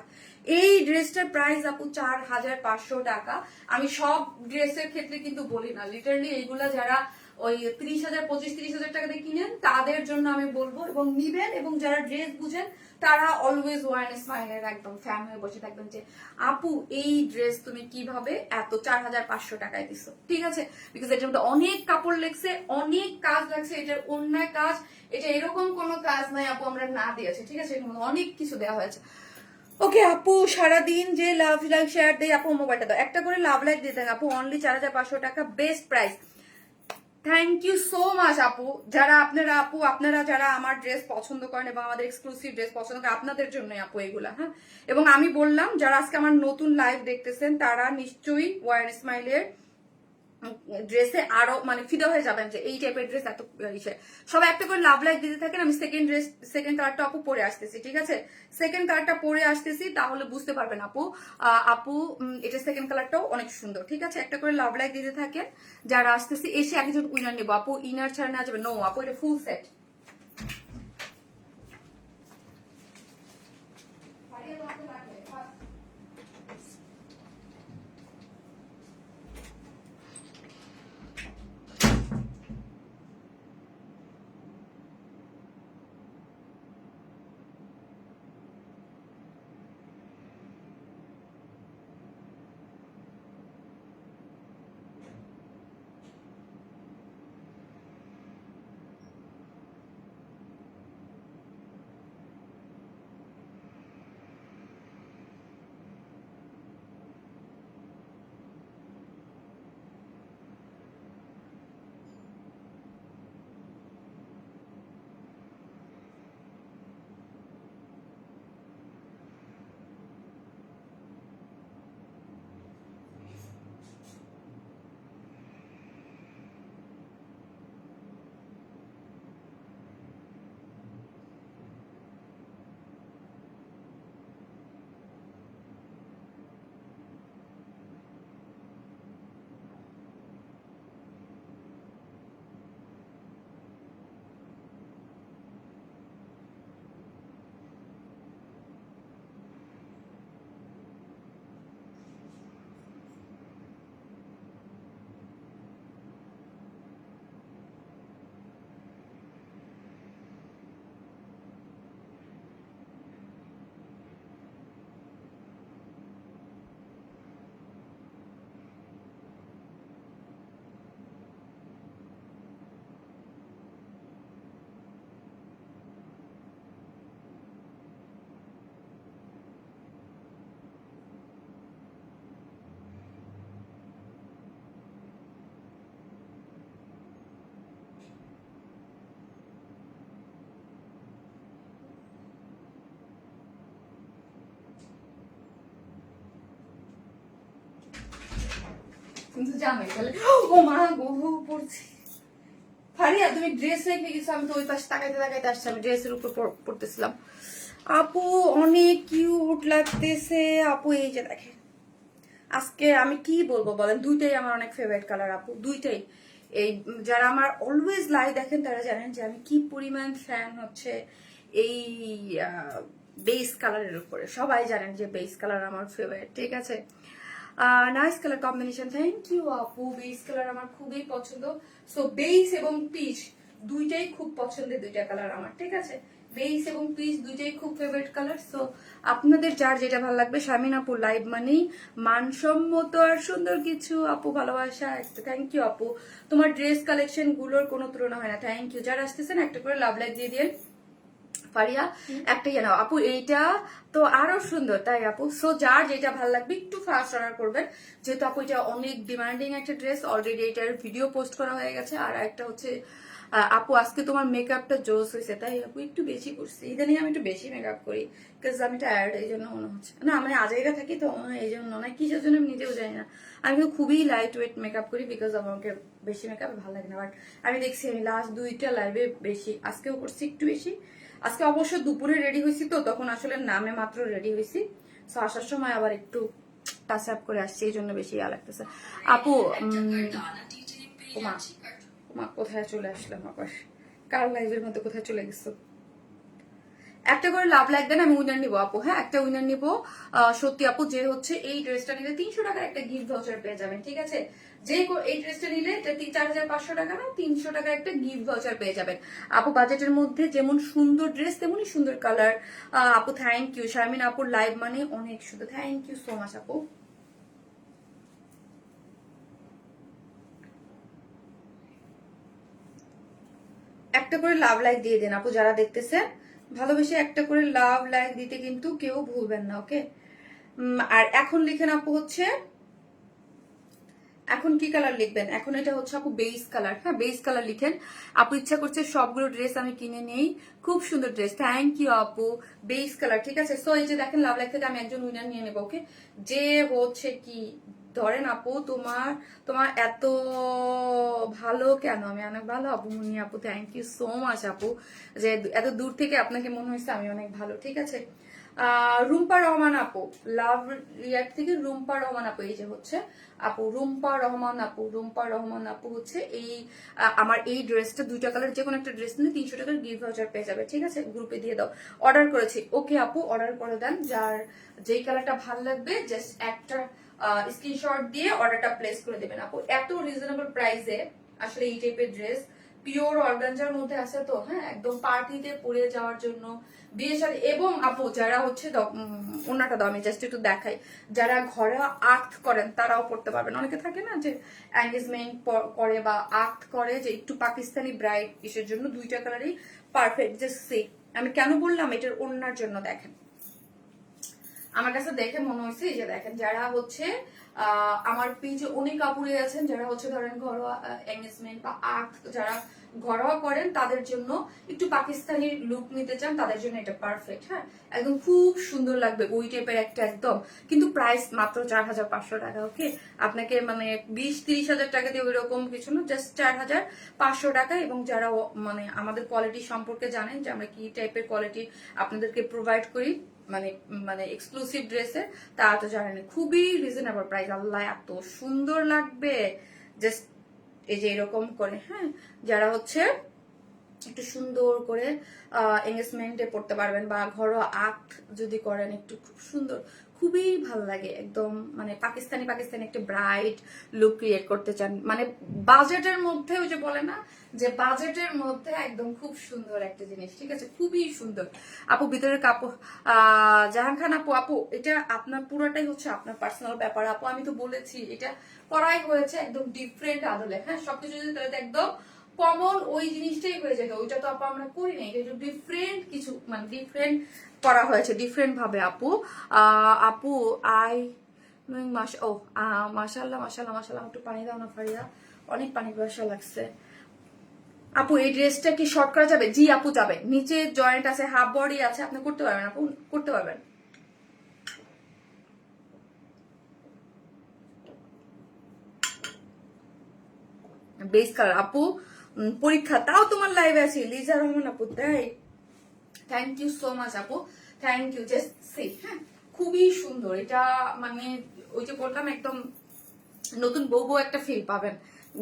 এই ড্রেসটার প্রাইস আপু 4,500 টাকা। আমি সব ড্রেসের ক্ষেত্রে কিন্তু বলি না, লিটারালি এইগুলা যারা ওই 30,000 25-30,000 টাকা দিয়ে কিনেন তাদের জন্য আমি বলবো, এবং নিবেন, এবং যারা ড্রেস বুঝেন তারা অলওয়েজ ওয়ারনেস স্মাইলের একদম ফ্যান হয়ে বসে থাকবেন যে আপু এই ড্রেস তুমি কিভাবে এত 4,500 টাকায় দিছো, ঠিক আছে। বিকজ এটার মধ্যে অনেক কাপড় লাগছে, অনেক কাজ লাগছে, এটার অন্যায় কাজ, এটা এরকম কোনো কাজ নাই আপু আমরা না দিয়েছি, ঠিক আছে, এর মধ্যে অনেক কিছু দেওয়া হয়েছে। ওকে আপু, সারাদিন যে লাভ লাইক শেয়ার দেয় আপু, মোবাইলটা দাও, একটা করে লাভ লাইক দিয়ে দেন আপু, অনলি 4500 টাকা, best price. Thank you so much আপু, যারা আপনারা যারা আমার ড্রেস পছন্দ করেন এবং আমাদের এক্সক্লুসিভ ড্রেস পছন্দ করেন, আপনাদের জন্যই আপু এগুলা। হ্যাঁ, এবং আমি বললাম যারা আজকে আমার নতুন লাইভ দেখতেছেন তারা নিশ্চয়ই ওয়ার স্মাইলের ড্রেসে আরো মানে ফিদা হয়ে যাবেন যে এই টাইপের ড্রেস এত ইসে। সবাই একটা করে লাভ লাইক দিতে থাকেন। আমি সেকেন্ড কালারটা আপু পরে আসতেছি, ঠিক আছে? সেকেন্ড কালারটা পরে আসতেছি, তাহলে বুঝতে পারবেন আপু। আপু এটা সেকেন্ড কালারটাও অনেক সুন্দর, ঠিক আছে? একটা করে লাভ লাইক দিতে থাকেন যারা আসতেছি। এসে একজন উইনার নেবো আপু, ইনার ছাড়া না যাবে। নো আপু, এটা ফুল সেট। কিন্তু জামাই তাহলে ও মা গো পড়ছি। ফারিয়া তুমি ড্রেস রেখে গেছো, আমি তো ওই পাশে তাকাইতে তাকাইতে আসছি, আমি ড্রেসের উপর পড়তেছিলাম। আপু অনেক কিউট লাগতেছে আপু, এই যে দেখেন। আজকে আমি কি বলবো বলেন, দুইটাই আমার অনেক ফেভারিট কালার আপু, দুইটাই। এই যারা আমার অলওয়েজ লাইভ দেখেন তারা জানেন যে আমি কি পরিমাণ ফ্যান হচ্ছে এই বেস কালারের উপরে। সবাই জানেন যে বেস কালার আমার ফেভারিট, ঠিক আছে? Nice colour combination, thank you base. বেস কালার আমার খুবই পছন্দ। সো বেস এবং পিচ দুইটাই খুব পছন্দের দুইটা কালার আমার, ঠিক আছে? বেস এবং পিচ দুইটাই খুব ফেভারিট কালার। সো আপনাদের যার যেটা ভালো লাগবে, শারমিন আপু লাইভ মানেই মানসম্মত আর সুন্দর কিছু। আপু ভালোবাসা, থ্যাংক ইউ আপু। তোমার ড্রেস কালেকশন গুলোর কোনো তুলনা হয় না, থ্যাংক ইউ। যারা আসতেছেন একটা করে লাভ লাইক দিয়ে দিন। ফারিয়া একটাই জানাও আপু, এইটা তো আরো সুন্দর, তাই আপু? সো যার যেটা ভালো লাগবে একটু ফাস্ট অর্ডার করবেন, যেহেতু আপু এটা অনেক ডিমান্ডিং একটা ড্রেস। অলরেডি এটার ভিডিও পোস্ট করা হয়ে গেছে। আর একটা হচ্ছে আপু আজকে তোমার মেকআপটা জোস হয়েছে, তাই আপু একটু বেশি করছি। ইদানিং আমি একটু বেশি মেকআপ করি, বিকজ আমি টায়ার্ড, এই জন্য মনে হচ্ছে না। মানে আজাইরা থাকি তো এই জন্য, না কিসের জন্য আমি নিজেও জানি না। আমি কিন্তু খুবই লাইট ওয়েট মেকআপ করি, বিকজ আমাকে বেশি মেকআপ ভালো লাগে না। বাট আমি দেখছি আমি লাস্ট দুইটা লাইভে বেশি, আজকেও করছি একটু বেশি। আজকে অবশ্য দুপুরে রেডি হয়েছি তো, তখন আসলে নামে মাত্র রেডি হয়েছি। তো আসার সময় আবার একটু টাচ আপ করে আসছি, এই জন্য বেশি ইয়া লাগতেছে আপু। ওমা ওমা কোথায় চলে আসলাম আবার, কার লাইভের মধ্যে কোথায় চলে গেছো? একটা করে লাভ লাইক দেন, আমি উইনার নিবো আপু। হ্যাঁ, একটা উইনার নিবো সত্যি আপু, যে হচ্ছে এই ড্রেসটা নিলে 300 টাকার একটা গিফট ভাউচার পেয়ে যাবেন, ঠিক আছে? যে এই ড্রেসটা নিলে 4500 টাকা না 300 টাকার একটা গিফট ভাউচার পেয়ে যাবেন আপু। বাজেটের মধ্যে যেমন সুন্দর ড্রেস তেমনই সুন্দর কালার আপু। থ্যাংক ইউ শারমিন আপুর লাইভ মানে অনেক সুন্দর, থ্যাংক ইউ সো মাচ আপু। একটা করে লাভ লাইক দিয়ে দেন আপু যারা দেখতেছেন, ভালোবেসে একটা করে লাভ লাইক দিতে কিন্তু কেউ ভুলবেন না, ওকে। আর এখন লিখেন আপু হচ্ছে, এখন কি কালার লিখবেন? এখন এটা হচ্ছে আপু বেস কালার। হ্যাঁ, বেস কালার লিখেন। আপু ইচ্ছা করছে সবগুলো ড্রেস আমি কিনে নেই, খুব সুন্দর ড্রেস, থ্যাংক ইউ আপু। বেস কালার, ঠিক আছে। সো এই যে দেখেন লাভ লাইক থেকে আমি একজন উইনার নিয়ে নেবো, ওকে। যে হচ্ছে কি ধরেন আপু, তোমার তোমার এত ভালো কেন? আমি অনেক ভালো আপু, মুনি আপু, থ্যাংক ইউ সো মাচ আপু, যে এত দূর থেকে আপনাকে মনে হয়েছে আমি অনেক ভালো, ঠিক আছে। রুম্পা রহমান আপু, লাভ রিয়াক্ট থেকে রুম্পা রহমান আপু, এই যে হচ্ছে আপু রুম্পা রহমান আপু, রুম্পা রহমান আপু হচ্ছে এই আমার এই ড্রেসটা 2টা কালার যে কোনো একটা ড্রেস নিলে 300 টাকার গিফট ভাউচার পেয়ে যাবে, ঠিক আছে। গ্রুপে দিয়ে দাও, অর্ডার করেছি, ওকে আপু অর্ডার করে দেন। যার যেই কালারটা ভালো লাগবে জাস্ট একটা স্ক্রিনশট দিয়ে অর্ডারটা প্লেস করে দেবেন আপু। এত রিজনেবল প্রাইসে আসলে এই টাইপের ড্রেস পিওর অর্গানজার মধ্যে আছে তো, হ্যাঁ, একদম পার্টিতে পরে যাওয়ার জন্য, বিয়ে শাদী। এবং আপু যারা হচ্ছে ওনাটা দাও, আমি জাস্ট একটু দেখাই, যারা ঘরে আক্ট করেন তারাও পড়তে পারবেন। অনেকে থাকে না যে এঙ্গেজমেন্ট করে বা আক্ট করে, যে একটু পাকিস্তানি ব্রাইড ইসের জন্য 2টা কালারই পারফেক্ট। জাস্ট সে আমি কেন বললাম এটার ওনার জন্য, দেখেন আমার কাছে দেখে মনে হয়েছে, এই যে দেখেন যারা হচ্ছে আমার পেজে অনেক কাপড়ে আছেন যারা হচ্ছে ধরেন ঘরোয়া এঙ্গেজমেন্ট বা আক্ট যারা ঘরোয়া করেন, তাদের জন্য একটু পাকিস্তানি লুক নিতে চান, তাদের জন্য এটা পারফেক্ট। হ্যাঁ, একদম খুব সুন্দর লাগবে ওই টাইপের একটা একদম, কিন্তু প্রাইস মাত্র 4500 টাকা, ওকে। আপনাকে মানে 20-30 হাজার টাকা দিয়ে ওই রকম কিছু না, জাস্ট 4500 টাকা। এবং যারা মানে আমাদের কোয়ালিটি সম্পর্কে জানেন যে আমরা কি টাইপের কোয়ালিটি আপনাদেরকে প্রোভাইড করি, মানে মানে এক্সক্লুসিভ ড্রেসের, তারা তো জানেন খুবই রিজনেবল প্রাইস। আল্লাহ এত সুন্দর লাগবে, জাস্ট এই যে এরকম করে, হ্যাঁ, যারা হচ্ছে একটু সুন্দর করে এঙ্গেজমেন্টে পড়তে পারবেন বা ঘরোয়া আক্ট যদি করেন, একটু খুব সুন্দর, খুবই ভালো লাগে একদম, মানে পাকিস্তানি পাকিস্তানি একটা ব্রাইট লুক ক্রিয়েট করতে চান, মানে বাজেটের মধ্যে, ওই যে বলে না যে বাজেটের মধ্যে একদম খুব সুন্দর একটা জিনিস, ঠিক আছে, খুবই সুন্দর আপু। ভিতরের কাপড় জাহান খান আপু, আপু এটা আপনার পুরোটাই হচ্ছে আপনার পার্সোনাল ব্যাপার আপু, আমি তো বলেছি এটা করাই হয়েছে একদম ডিফারেন্ট আদলে। হ্যাঁ, সবকিছু যদি তাহলে একদম কমন ওই জিনিসটাই হয়ে যেত, ওইটা তো আপু আমরা করি না, এটা ডিফারেন্ট কিছু, মানে ডিফারেন্ট করা হয়েছে ডিফারেন্ট ভাবে আপু। আপু আই ও মাশাআল্লাহ মাশাআল্লাহ মাশাআল্লাহ, একটু পানি দাও না ফারিয়া, অনেক পানি পিপাসা লাগছে আপু। এই ড্রেসটা কি শর্ট করা যাবে? জি আপু যাবে, নিচে জয়েন্ট আছে, হাফ বডি আছে, আপনি করতে পারবেন আপু, করতে পারবেন। বেস কালার আপু, পরীক্ষা তাও তোমার লাইভে আছে লিজা রহমান আপু, তাই থ্যাংক ইউ সো মাচ আপু, থ্যাংক ইউ। জাস্ট সে, হ্যাঁ, খুবই সুন্দর এটা, মানে ওই যে বললাম একদম নতুন বউ বউ একটা ফিল পাবেন,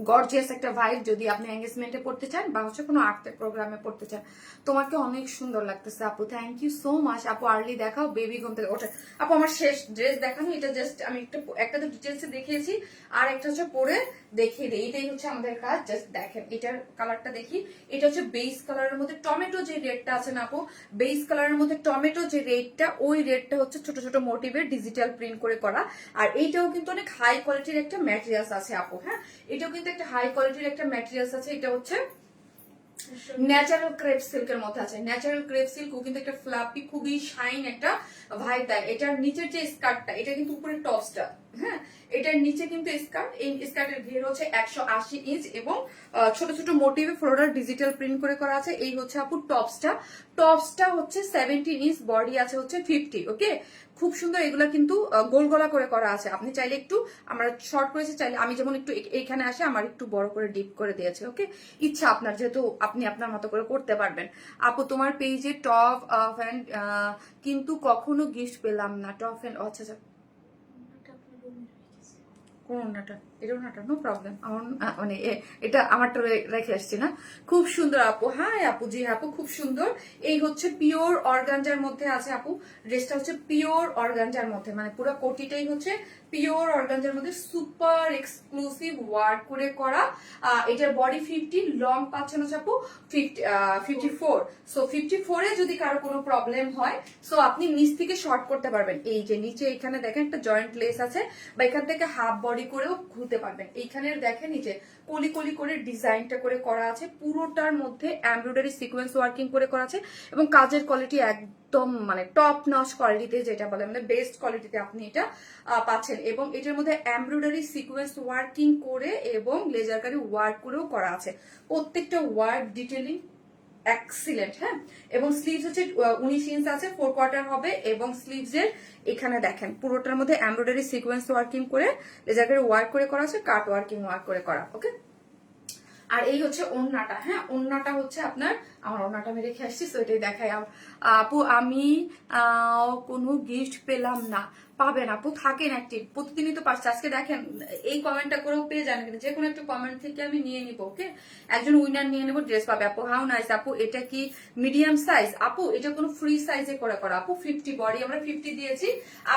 গর্জিয়াস একটা ভাইব। যদি আপনি এঙ্গেজমেন্টে পড়তে চান বা হচ্ছে কোনো আর্টের প্রোগ্রামে পড়তে চান, তোমাকে অনেক সুন্দর লাগতেছে আপু, থ্যাংক ইউ সো মাচ আপু। আর্লি দেখাও, বেবি ঘুম থেকে ওঠে আপু। আমার শেষ ড্রেস দেখানো, এটা জাস্ট আমি একটা তো ডিটেলসে দেখিয়েছি, আর একটা হচ্ছে পরে দেখিয়ে দিই, এটাই হচ্ছে আমাদের কাজ। জাস্ট দেখেন এটার কালারটা দেখি, এটা হচ্ছে বেস কালারের মধ্যে টমেটো যে রেডটা আছে না আপু, বেস কালারের মধ্যে টমেটো যে রেডটা, ওই রেডটা হচ্ছে ছোট ছোট মোটিভের ডিজিটাল প্রিন্ট করে করা। আর এইটাও কিন্তু অনেক হাই কোয়ালিটির একটা ম্যাটেরিয়ালস আছে আপু। হ্যাঁ, এটাও কিন্তু একটা হাই কোয়ালিটির একটা ম্যাটেরিয়ালস আছে, এটা হচ্ছে ন্যাচারাল ক্রেপ সিল্কের মধ্যে আছে। ন্যাচারাল ক্রেপ সিল্ক ও কিন্তু একটা ফ্লাপি, খুবই শাইন একটা ভাইব দেয়। এটার নিচের যে স্কার্টটা, এটা কিন্তু উপরে টপসটা, হ্যাঁ, এটার নিচে কিন্তু স্কার্ট, এই স্কার্টের ঘের হচ্ছে 180 ইঞ্চ এবং ছোট ছোট মোটিভে ফ্লোরাল ডিজিটাল প্রিন্ট করে করা আছে। এই হচ্ছে আপু টপসটা, টপসটা হচ্ছে 17 ইঞ্চ, বডি আছে হচ্ছে 50, ওকে, খুব সুন্দর। এগুলা কিন্তু গোল গলা করে করা আছে, আপনি চাইলে একটু, আমরা শর্ট করেছি, চাইলে আমি যেমন একটু এইখানে আসে আমার একটু বড় করে ডিপ করে দিয়েছে, ওকে, ইচ্ছা আপনার, যেহেতু আপনি আপনার মতো করে করতে পারবেন আপু। তোমার পেজে টপ অ্যান্ড কিন্তু কখনো গিফট পেলাম না, টপ অ্যান্ড, আচ্ছা আচ্ছা, কোন ওনাটা? এটা ওনাটা, নো প্রবলেম, আমার মানে এটা আমারটা রেখে আসছি না। খুব সুন্দর আপু, হ্যাঁ আপু, জি আপু খুব সুন্দর। এই হচ্ছে পিওর অর্গানজার মধ্যে আছে আপু, ড্রেসটা হচ্ছে পিওর অর্গানজার মধ্যে, মানে পুরো কোটিটাই হচ্ছে পিওর অর্গানজার মধ্যে সুপার এক্সক্লুসিভ ওয়ার্ক করে করা। এটার বডি 50, লং পাচ্ছেন হচ্ছে আপু 54। সো 54 এ যদি কারো কোনো প্রবলেম হয়, সো আপনি নিচ থেকে শর্ট করতে পারবেন। এই যে নিচে এখানে দেখেন একটা জয়েন্ট লেস আছে, বা এখান থেকে হাফ বডি করেও খুলতে পারবেন। এইখানের দেখেন এই যে কলি কলি করে ডিজাইনটা করে করা আছে, পুরোটার মধ্যে এমব্রয়ডারি সিকোয়েন্স ওয়ার্কিং করে করা আছে এবং কাজের কোয়ালিটি একদম মানে টপ নচ কোয়ালিটিতে, যেটা বলে মানে বেস্ট কোয়ালিটিতে আপনি এটা পাচ্ছেন। এবং এটার মধ্যে এমব্রয়ডারি সিকোয়েন্স ওয়ার্কিং করে এবং লেজার কারি ওয়ার্ক করেও করা আছে, প্রত্যেকটা ওয়ার্ক ডিটেলিং এক্সিলেন্ট। হ্যাঁ, এবং স্লিভস হচ্ছে 19 ইঞ্চ আছে, 4 কোয়ার্টার হবে এবং স্লিভস এর এখানে দেখেন পুরোটার মধ্যে এমব্রয়ডারি সিকোয়েন্স ওয়ার্কিং করে লেজার কারি ওয়ার্ক করে করা আছে, কাট ওয়ার্কিং ওয়ার্ক করে করা। ওকে, আর এই হচ্ছে ওড়নাটা। হ্যাঁ, ওড়নাটা হচ্ছে আপনার, আমার ওড়নাটা আমি রেখে আসছি, তো এটাই দেখাই। আপু আমি কোনো গিফট পেলাম না। পাবেন আপু, থাকেন অ্যাক্টিভ, প্রতিদিনই তো পারছে। আজকে দেখেন এই কমেন্টটা করেও পেয়ে যান, কিন্তু যে কোনো একটা কমেন্ট থেকে আমি নিয়ে নিবো। ওকে, একজন উইনার নিয়ে নেবো, ড্রেস পাবে। আপু হাউ নাইস। আপু এটা কি মিডিয়াম সাইজ? আপু এটা কোনো ফ্রি সাইজে করা আপু, 50 বডি আমরা 50 দিয়েছি,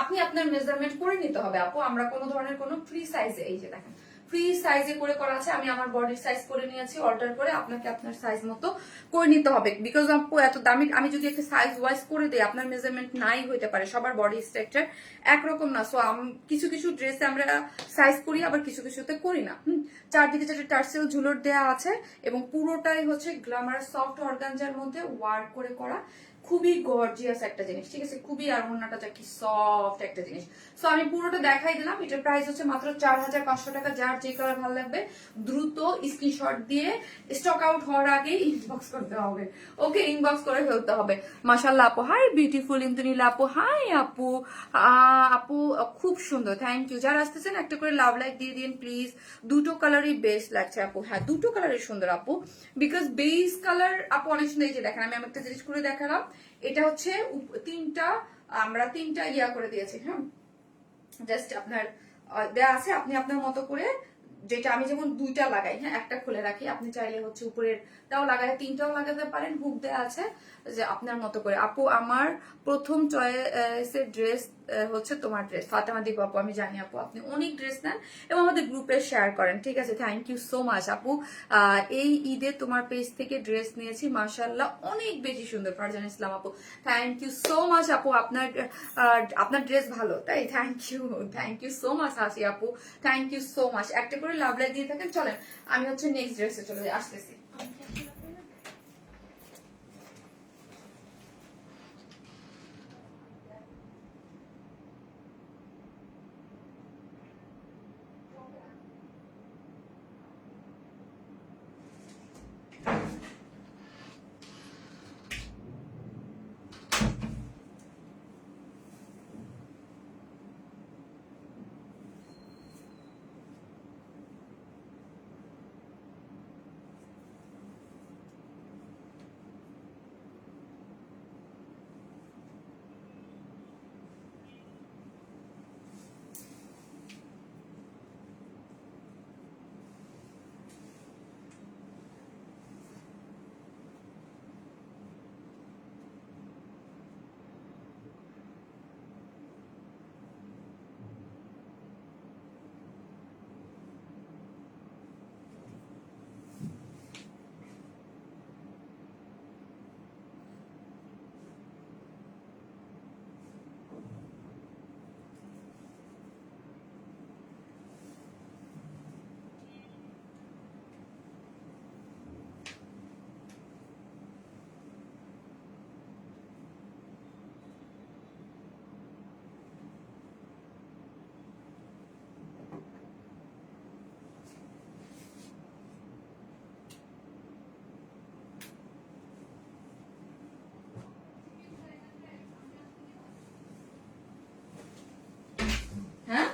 আপনি আপনার মেজারমেন্ট করে নিতে হবে আপু। আমরা কোনো ধরনের কোনো ফ্রি সাইজে, এই যে দেখেন ফ্রি সাইজে করে করা আছে, আমি আমার বডির সাইজ করে নিয়েছি অল্টার করে, আপনাকে আপনার সাইজ মতো করে নিতে হবে। বিকজ আপু এত দামি, আমি যদি একটা সাইজ ওয়াইজ করে দিই আপনার মেজারমেন্ট নাই হইতে পারে, সবার বডি স্ট্রাকচার একরকম না। সো কিছু কিছু ড্রেসে আমরা সাইজ করি, আবার কিছু কিছুতে করি না। চারদিকে চারটে টার্সেল ঝুলর দেওয়া আছে এবং পুরোটাই হচ্ছে গ্ল্যামার সফট অর্গানজার মধ্যে ওয়ার্ক করে করা, খুবই গর্জিয়াস একটা জিনিস। ঠিক আছে, খুবই, আর ওড়নাটা কি সফট একটা জিনিস। সো আমি পুরোটা দেখাই দিলাম। এটার প্রাইস হচ্ছে মাত্র 4500 টাকা। যার যে কালার ভালো লাগবে দ্রুত স্ক্রিনশট দিয়ে স্টক আউট হওয়ার আগে ইনবক্স করতে হবে। ওকে, ইনবক্স করে ফেলতে হবে। মাশাআল্লাহ আপু, হাই বিউটিফুল ইন্দ্রনীলা আপু, হাই আপু। আপু খুব সুন্দর, থ্যাংক ইউ। যারা আসতেছেন একটা করে লাভ লাইক দিয়ে দিন প্লিজ। দুটো কালারই বেস্ট লাগছে আপু। হ্যাঁ, দুটো কালারই সুন্দর আপু, বিকজ বেস কালার আপু অনেক সুন্দর। এই যে দেখেন, আমি একটা জিনিস করে দেখালাম, এটা হচ্ছে আমরা তিনটা ইয়া করে দিয়েছি। হ্যাঁ, জাস্ট আপনার দেয়া আছে, আপনি আপনার মতো করে, যেটা আমি যেমন দুইটা লাগাই, হ্যাঁ একটা খুলে রাখি, আপনি চাইলে হচ্ছে উপরেরটাও লাগাই, তিনটাও লাগাতে পারেন। হুক দেওয়া আছে যে আপনার মতো করে। আপু আমার প্রথম চয়েসের ড্রেস হচ্ছে তোমার ড্রেস। ফাতেমা দীপ আপু, আমি জানি আপু আপনি অনেক ড্রেস নেন এবং আমাদের গ্রুপে শেয়ার করেন। ঠিক আছে, থ্যাংক ইউ সো মাচ আপু। এই ঈদে তোমার পেজ থেকে ড্রেস নিয়েছি, মাশাআল্লাহ অনেক বেশি সুন্দর। ফারজান ইসলাম আপু, থ্যাংক ইউ সো মাচ আপু। আপনার ড্রেস ভালো তাই, থ্যাংক ইউ সো মাচ হাসি আপু, থ্যাংক ইউ সো মাচ। একটা করে লাভ লাইক দিয়ে থাকেন। চলেন আমি হচ্ছে নেক্সট ড্রেসে চলে আসতেছি। হ্যাঁ,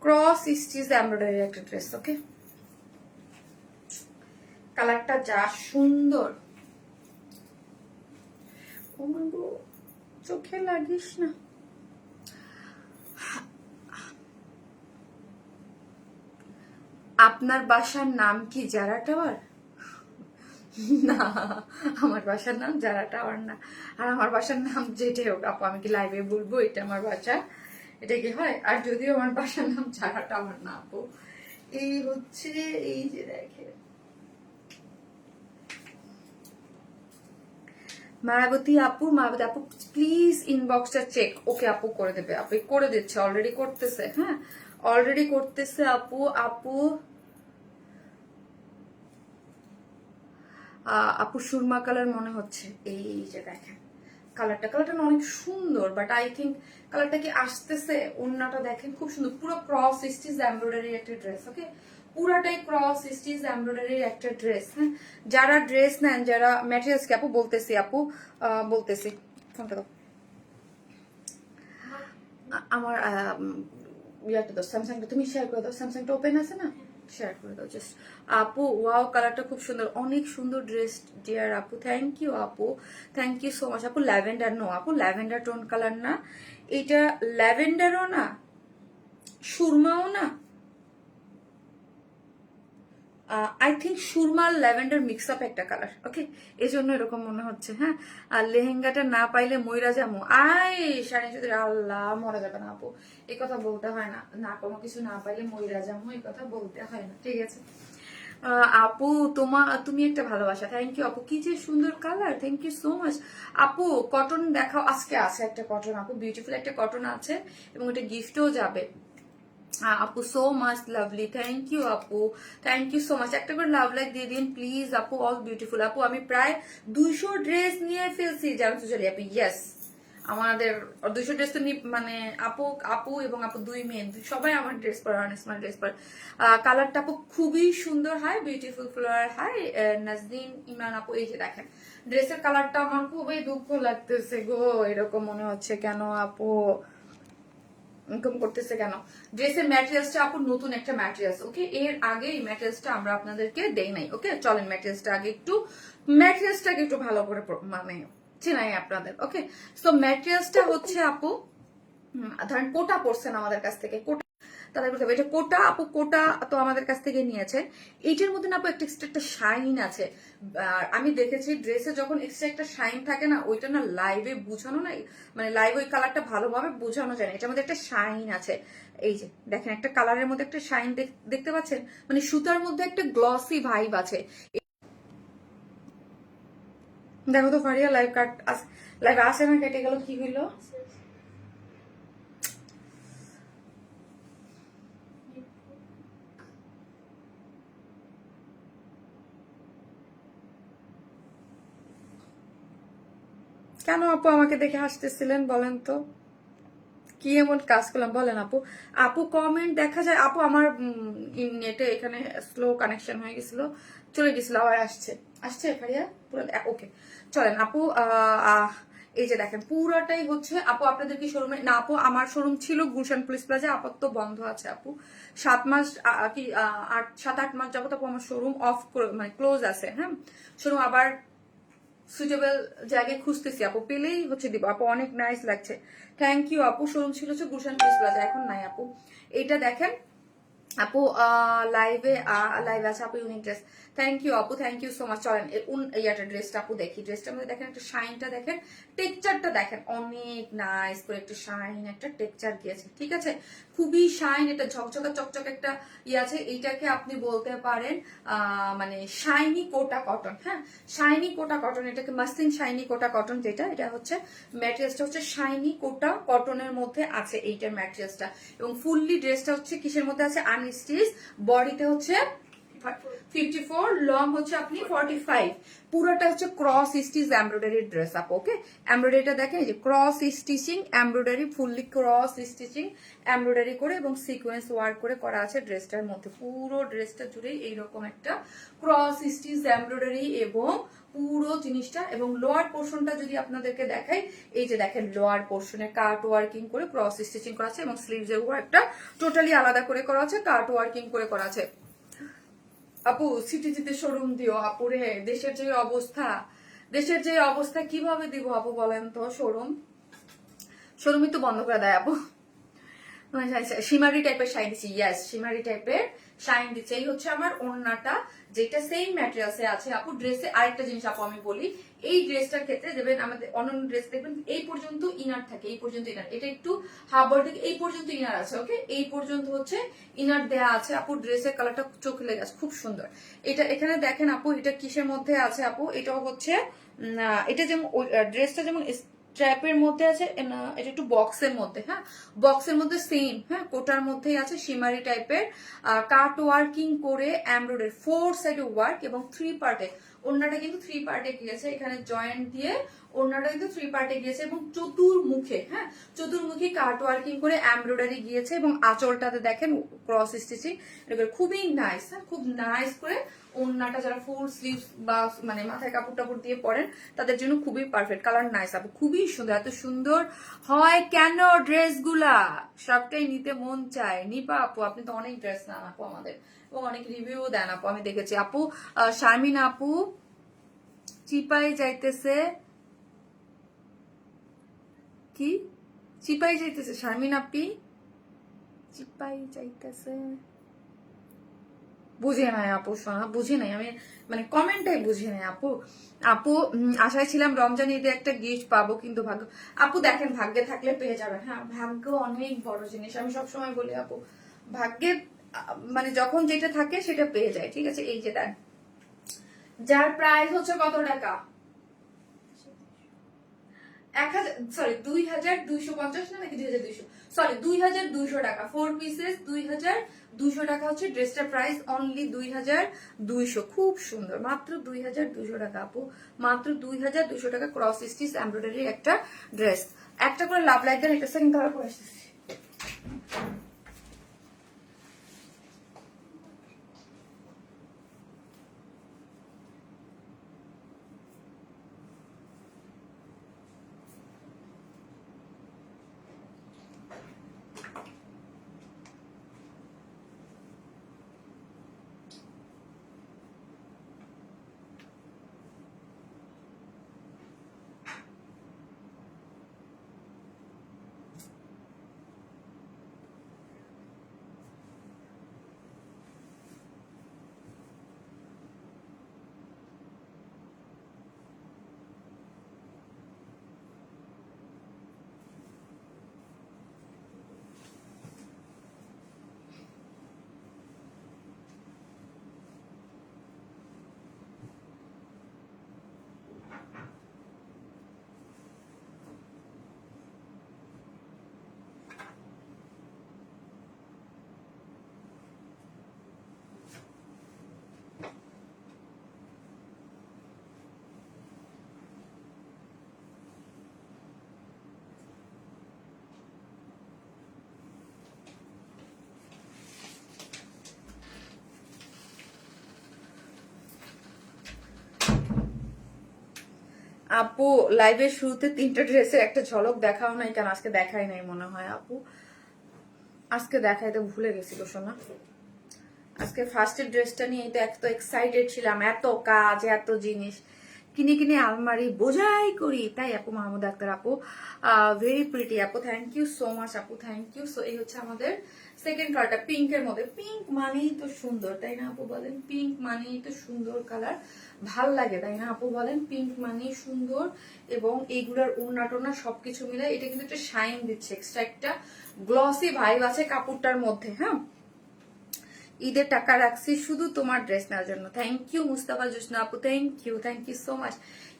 ক্রস স্টিচ এমব্রয়ডারি একটা ড্রেস। ওকে, কালারটা যা সুন্দর, ও মা গো, চোখে লাগিস না। আপনার বাসার নাম কি জারা টাওয়ার? না, আমার বাসার নাম জারা টাওয়ার না, আর আমার বাসার নাম যেটাই হোক আপু, আমি কি লাইভে বলবো এটা আমার বাসা? এটা কি হয়? আর যদিও আমার বাসার নাম জারা টাওয়ার না আপু, এই হচ্ছে, এই যে দেখে মায়াবতী আপু প্লিজ ইনবক্সটা চেক। ওকে আপু করে দেবে, আপু করে দিচ্ছে, অলরেডি করতেছে। হ্যাঁ অলরেডি করতেছে আপু। আপু সুরমা কালার মনে হচ্ছে, এই যে দেখেন কালারটা না অনেক সুন্দর, বাট আই থিঙ্ক কালারটা কি আসতেছে। ওড়নাটা দেখেন খুব সুন্দর, পুরো ক্রস স্টিচ এমব্রয়ডারি একটা ড্রেস। ওকে পুরাটাই ক্রস স্টিচ এমব্রয়ডারি একটা ড্রেস। হ্যাঁ যারা ড্রেস নেন, যারা ম্যাটেরিয়ালস কি আপু বলতেছি, বলতেছি ফোনটা দাও আমার ইয়াটা দাও, স্যামসাংটা তুমি শেয়ার করে দাও, স্যামসাংটা ওপেন আছে না, শেয়ার করে দাও জাস্ট। আপু ওয়াও কালারটা খুব সুন্দর, অনেক সুন্দর ড্রেস ডিয়ার আপু, থ্যাংক ইউ আপু, থ্যাংক ইউ সো মাচ আপু। ল্যাভেন্ডার নো আপু, ল্যাভেন্ডার টোন কালার না এটা, ল্যাভেন্ডারও না সুরমাও না, আই থিঙ্ক সুরমার ল্যাভেন্ডার মিক্স আপ একটা কালার। ওকে এই জন্য এরকম মনে হচ্ছে। হ্যাঁ আর লেহেঙ্গাটা না পাইলে ময়রা যামু, শাড়ি যদি আল্লাহ মরে যাবে না আপু, এই কথা বলতে হয় না, না কোনো কিছু না পাইলে ময়রা যামু এই কথা বলতে হয় না, ঠিক আছে। আপু তুমি একটা ভালোবাসা, থ্যাংক ইউ আপু, কি যে সুন্দর colour, thank you so much আপু। কটন দেখাও, আজকে আছে একটা কটন আপু, বিউটিফুল একটা কটন আছে এবং এটা গিফটও যাবে। আপু so much lovely, thank you আপু, থ্যাংক ইউ সো মাচ। একটা করে লাভ লাইক দিয়ে দিন প্লিজ আপু, অল বিউটিফুল আপু। আমি প্রায় 200 ড্রেস নিয়ে ফেলছি জানো তো চলি আপু, ইয়েস আমাদের 200 ড্রেস তো মানে আপু এবং আপু দুই মেয়ে সবাই আমার ড্রেস পরে, স্মার্ট ড্রেস পরে। কালারটা আপু খুবই সুন্দর, hi beautiful flower, high নাজদিন Imran আপু। এই যে দেখেন ড্রেসের কালারটা আমার খুবই দুঃখ লাগতেছে গো, এরকম মনে হচ্ছে কেন আপু, ইনকাম করতেছে কেন। ড্রেসের ম্যাটেরিয়ালসটা আপু নতুন একটা ম্যাটেরিয়ালস। ওকে এর আগে এই ম্যাটেরিয়ালসটা আমরা আপনাদেরকে দেই নাই। ওকে চলেন ম্যাটেরিয়ালসটাকে একটু ভালো করে মানে চেনাই আপনাদের। ওকে সো ম্যাটেরিয়ালসটা হচ্ছে আপু ধরেন কোটা পড়ছেন আমাদের কাছ থেকে, কোটা তাহলে বলতে হবে এটা কোটা আপু, কোটা তো আমাদের কাছ থেকে নিয়েছে। এইটার মধ্যে না আপু একটা শাইন আছে, আর আমি দেখেছি ড্রেসে যখন এক্সট্রা একটা শাইন থাকে না, ওইটা না লাইভে বোঝানো নাই, মানে লাইভ ওই কালারটা ভালোভাবে বোঝানো যায় না, এটার মধ্যে একটা শাইন আছে। এই যে দেখেন একটা কালারের মধ্যে একটা শাইন দেখতে পাচ্ছেন, মানে সুতার মধ্যে একটা গ্লসি ভাইব আছে। দেখো তো ফারিয়া লাইভ আসে না, কেটে গেল, কি হইলো? কেন আপু আমাকে দেখে হাসতেছিলেন বলেন তো, কি এমন কাজ করলাম বলেন আপু। আপু কমেন্ট দেখা যায় আপু, আমার নেটে এখানে স্লো কানেকশন হয়ে গেছিল, চলে গেছিল, আবার আসছে ফারিয়া পুরো। ওকে চলেন আপু, এই যে দেখেন পুরাটাই হচ্ছে আপু আপনাদের কি শোরুমে না আপু, আমার শোরুম ছিল গুলশান পুলিশ প্লাজা, আপাতত বন্ধ আছে আপু। 7 মাস কি 7-8 মাস যাবত আপু আমার শোরুম অফ মানে ক্লোজ আছে। হ্যাঁ শোরুম আবার সুইটেবল জায়গায় খুঁজতেছি আপু, পেলেই হচ্ছে দিব আপু, অনেক নাইস লাগছে, থ্যাংক ইউ আপু। শোরুম ছিল হচ্ছে গুলশান পুলিশ প্লাজা, এখন নাই আপু। এইটা দেখেন আপু লাইভে আছে আপু, ইউনিক ড্রেস, থ্যাংক ইউ আপু, থ্যাংক ইউ সো মাচ। চলেন ইয়াটা ড্রেসটা আপু দেখি, ড্রেসটার মধ্যে দেখেন একটা শাইনটা দেখেন, টেক্সচারটা দেখেন, অনেক নাইস করে একটা শাইন একটা টেক্সচার গিয়েছে, ঠিক আছে খুবই শাইন, এটা ঝকঝকা চকচক একটা ইয়ে আছে। এইটাকে আপনি বলতে পারেন মানে শাইনি কোটা কটন। হ্যাঁ শাইনি কোটা কটন, এটাকে মাসলিন শাইনি কোটা কটন, যেটা এটা হচ্ছে ম্যাটেরিয়ালসটা হচ্ছে শাইনি কোটা কটনের মধ্যে আছে এইটার ম্যাটেরিয়ালসটা, এবং ফুললি ড্রেসটা হচ্ছে কিসের মধ্যে আছে, আনস্টিচ, বডিতে হচ্ছে 54, লং হচ্ছে আপনি 45, পুরোটা হচ্ছে cross stitch embroidery dress up. Okay এমব্রয়ডারিটা দেখেন, এই যে cross stitching embroidery, fully cross stitching embroidery করে এবং সিকোয়েন্স ওয়ার্ক করে করা আছে ড্রেসটার মধ্যে, পুরো ড্রেসটা জুড়েই এইরকম একটা ক্রস স্টিচ এমব্রয়ডারি এবং পুরো জিনিসটা। এবং লোয়ার পোর্শনটা যদি আপনাদেরকে দেখাই, এই যে দেখেন লোয়ার পোর্শনে কাট ওয়ার্কিং করে ক্রস স্টিচিং করা আছে এবং স্লিভসের ওয়ার্কটা টোটালি আলাদা করে করা আছে, কাট ওয়ার্কিং করে করা আছে। আপু সিটিজিতে শোরুম দিও আপুরে, দেশের যে অবস্থা কিভাবে দিব আপু বলেন তো, শোরুমই তো বন্ধ করে দেয় আপু। শিমারি টাইপের শাইন দিচ্ছি, ইয়েস শিমারি টাইপের শাইন দিচ্ছে। এই হচ্ছে আমার ওড়নাটা, যেটা সেম ম্যাটেরিয়ালসে আছে আপু। ড্রেসে আরেকটা জিনিস আপু আমি বলি, এই ড্রেসটার ক্ষেত্রে দেবেন আমাদের অন্যান্য ড্রেস দেখবেন এই পর্যন্ত ইনার থাকে, এই পর্যন্ত ইনার, এটা একটু হাফ থেকে এই পর্যন্ত ইনার আছে, ওকে এই পর্যন্ত হচ্ছে ইনার দেয়া আছে আপু। ড্রেসের কালারটা চোখে লেগে আছে, খুব সুন্দর। এটা এখানে দেখেন আপু, এটা কিসের মধ্যে আছে আপু, এটাও হচ্ছে এটা যেমন ড্রেসটা যেমন স্ট্র্যাপের মধ্যে আছে, এটা একটু বক্সের মধ্যে, হ্যাঁ বক্সের মধ্যে সেম, হ্যাঁ কোটার মধ্যেই আছে, শিমারি টাইপের কাট ওয়ার্কিং করে এমব্রয়ডারি 4 সাইডে ওয়ার্ক এবং 3 পার্টে। ওড়নাটা কিন্তু 3 পার্টে গিয়েছে, এখানে জয়েন্ট দিয়ে ওড়নাটা কিন্তু 3 পার্টে গিয়েছে এবং চতুর্মুখে, হ্যাঁ চতুর্মুখী কাট ওয়ার্কিং করে এমব্রয়ডারি গিয়েছে এবং আঁচলটাতে দেখেন ক্রস স্টিচিং, এটা খুবই নাইস, হ্যাঁ খুব নাইস করে। ওড়নাটা যারা ফুল স্লিভস বা মানে মাথায় কাপড় টাপড় দিয়ে পরেন তাদের জন্য খুবই পারফেক্ট, কালার নাইস আপু, খুবই সুন্দর। এত সুন্দর হয় কেন ড্রেসগুলা, সবটাই নিতে মন চায়। নিপা আপু আপনি তো অনেক ড্রেস নেন আপু আমাদের, এবং অনেক রিভিউ দেন আপু, আমি দেখেছি আপু। শারমিন আপু চিপাই যাইতেছে, কি চিপাই যাইতেছে শারমিন আপি, চিপাই যাইতেছে, বুঝে নাই আপু, শোনা বুঝে নাই আমি, মানে কমেন্টটাই বুঝে নাই আপু। আপু আশায় ছিলাম রমজান ঈদে একটা গিফট পাবো, কিন্তু ভাগ্য, আপু দেখেন ভাগ্যে থাকলে পেয়ে যাবেন, হ্যাঁ ভাগ্য অনেক বড় জিনিস, আমি সবসময় বলি আপু ভাগ্যে মানে যখন যেটা থাকে সেটা পেয়ে যায়, ঠিক আছে। এই যে দেন, যার প্রাইস হচ্ছে কত টাকা, 2250 না নাকি 2200, সরি 2200 টাকা, 4 পিসেস 2200 টাকা হচ্ছে ড্রেসটার প্রাইস, অনলি 2200, খুব সুন্দর, মাত্র 2200 টাকা আপু, মাত্র 2200 টাকা। ক্রস স্টিচ এমব্রয়ডারি একটা ড্রেস। একটা করে লাভ লাইক দেন, একটা সেকেন্ড কালার করে আসতেছি। আপু লাইভের শুরুতে 3টা ড্রেসের একটা ঝলক দেখাও নাই কেন, আজকে দেখাই নাই মনে হয় আপু, আজকে দেখাইতে ভুলে গেছিল শোনা। আজকে ফার্স্টের ড্রেসটা নিয়ে তো এত এক্সাইটেড ছিলাম, এত কাজ এত জিনিস কিনে কিনে আলমারি বোঝাই করি, তাই আপু। মাহমুদ আক্তার আপু ভেরি প্রিটি আপু, থ্যাংক ইউ সো মাচ আপু, থ্যাংক ইউ। সো এই হচ্ছে আমাদের সেকেন্ড কালারটা পিঙ্কের মধ্যে, পিঙ্ক মানেই তো সুন্দর তাই না আপু বলেন, পিঙ্ক মানেই তো সুন্দর কালার, ভাল লাগে তাই না আপু বলেন, পিঙ্ক মানেই সুন্দর। এবং এইগুলার ওড়না টোনা সবকিছু মিলে এটা কিন্তু একটা শাইন দিচ্ছে, এক্সট্রা একটা গ্লসি ভাইব আছে কাপড়টার মধ্যে, হ্যাঁ। ঈদের টাকা রাখছি শুধু তোমার ড্রেস নেওয়ার জন্য, থ্যাংক ইউ মুস্তাফা জোসনা আপু, থ্যাংক ইউ সো মাচ।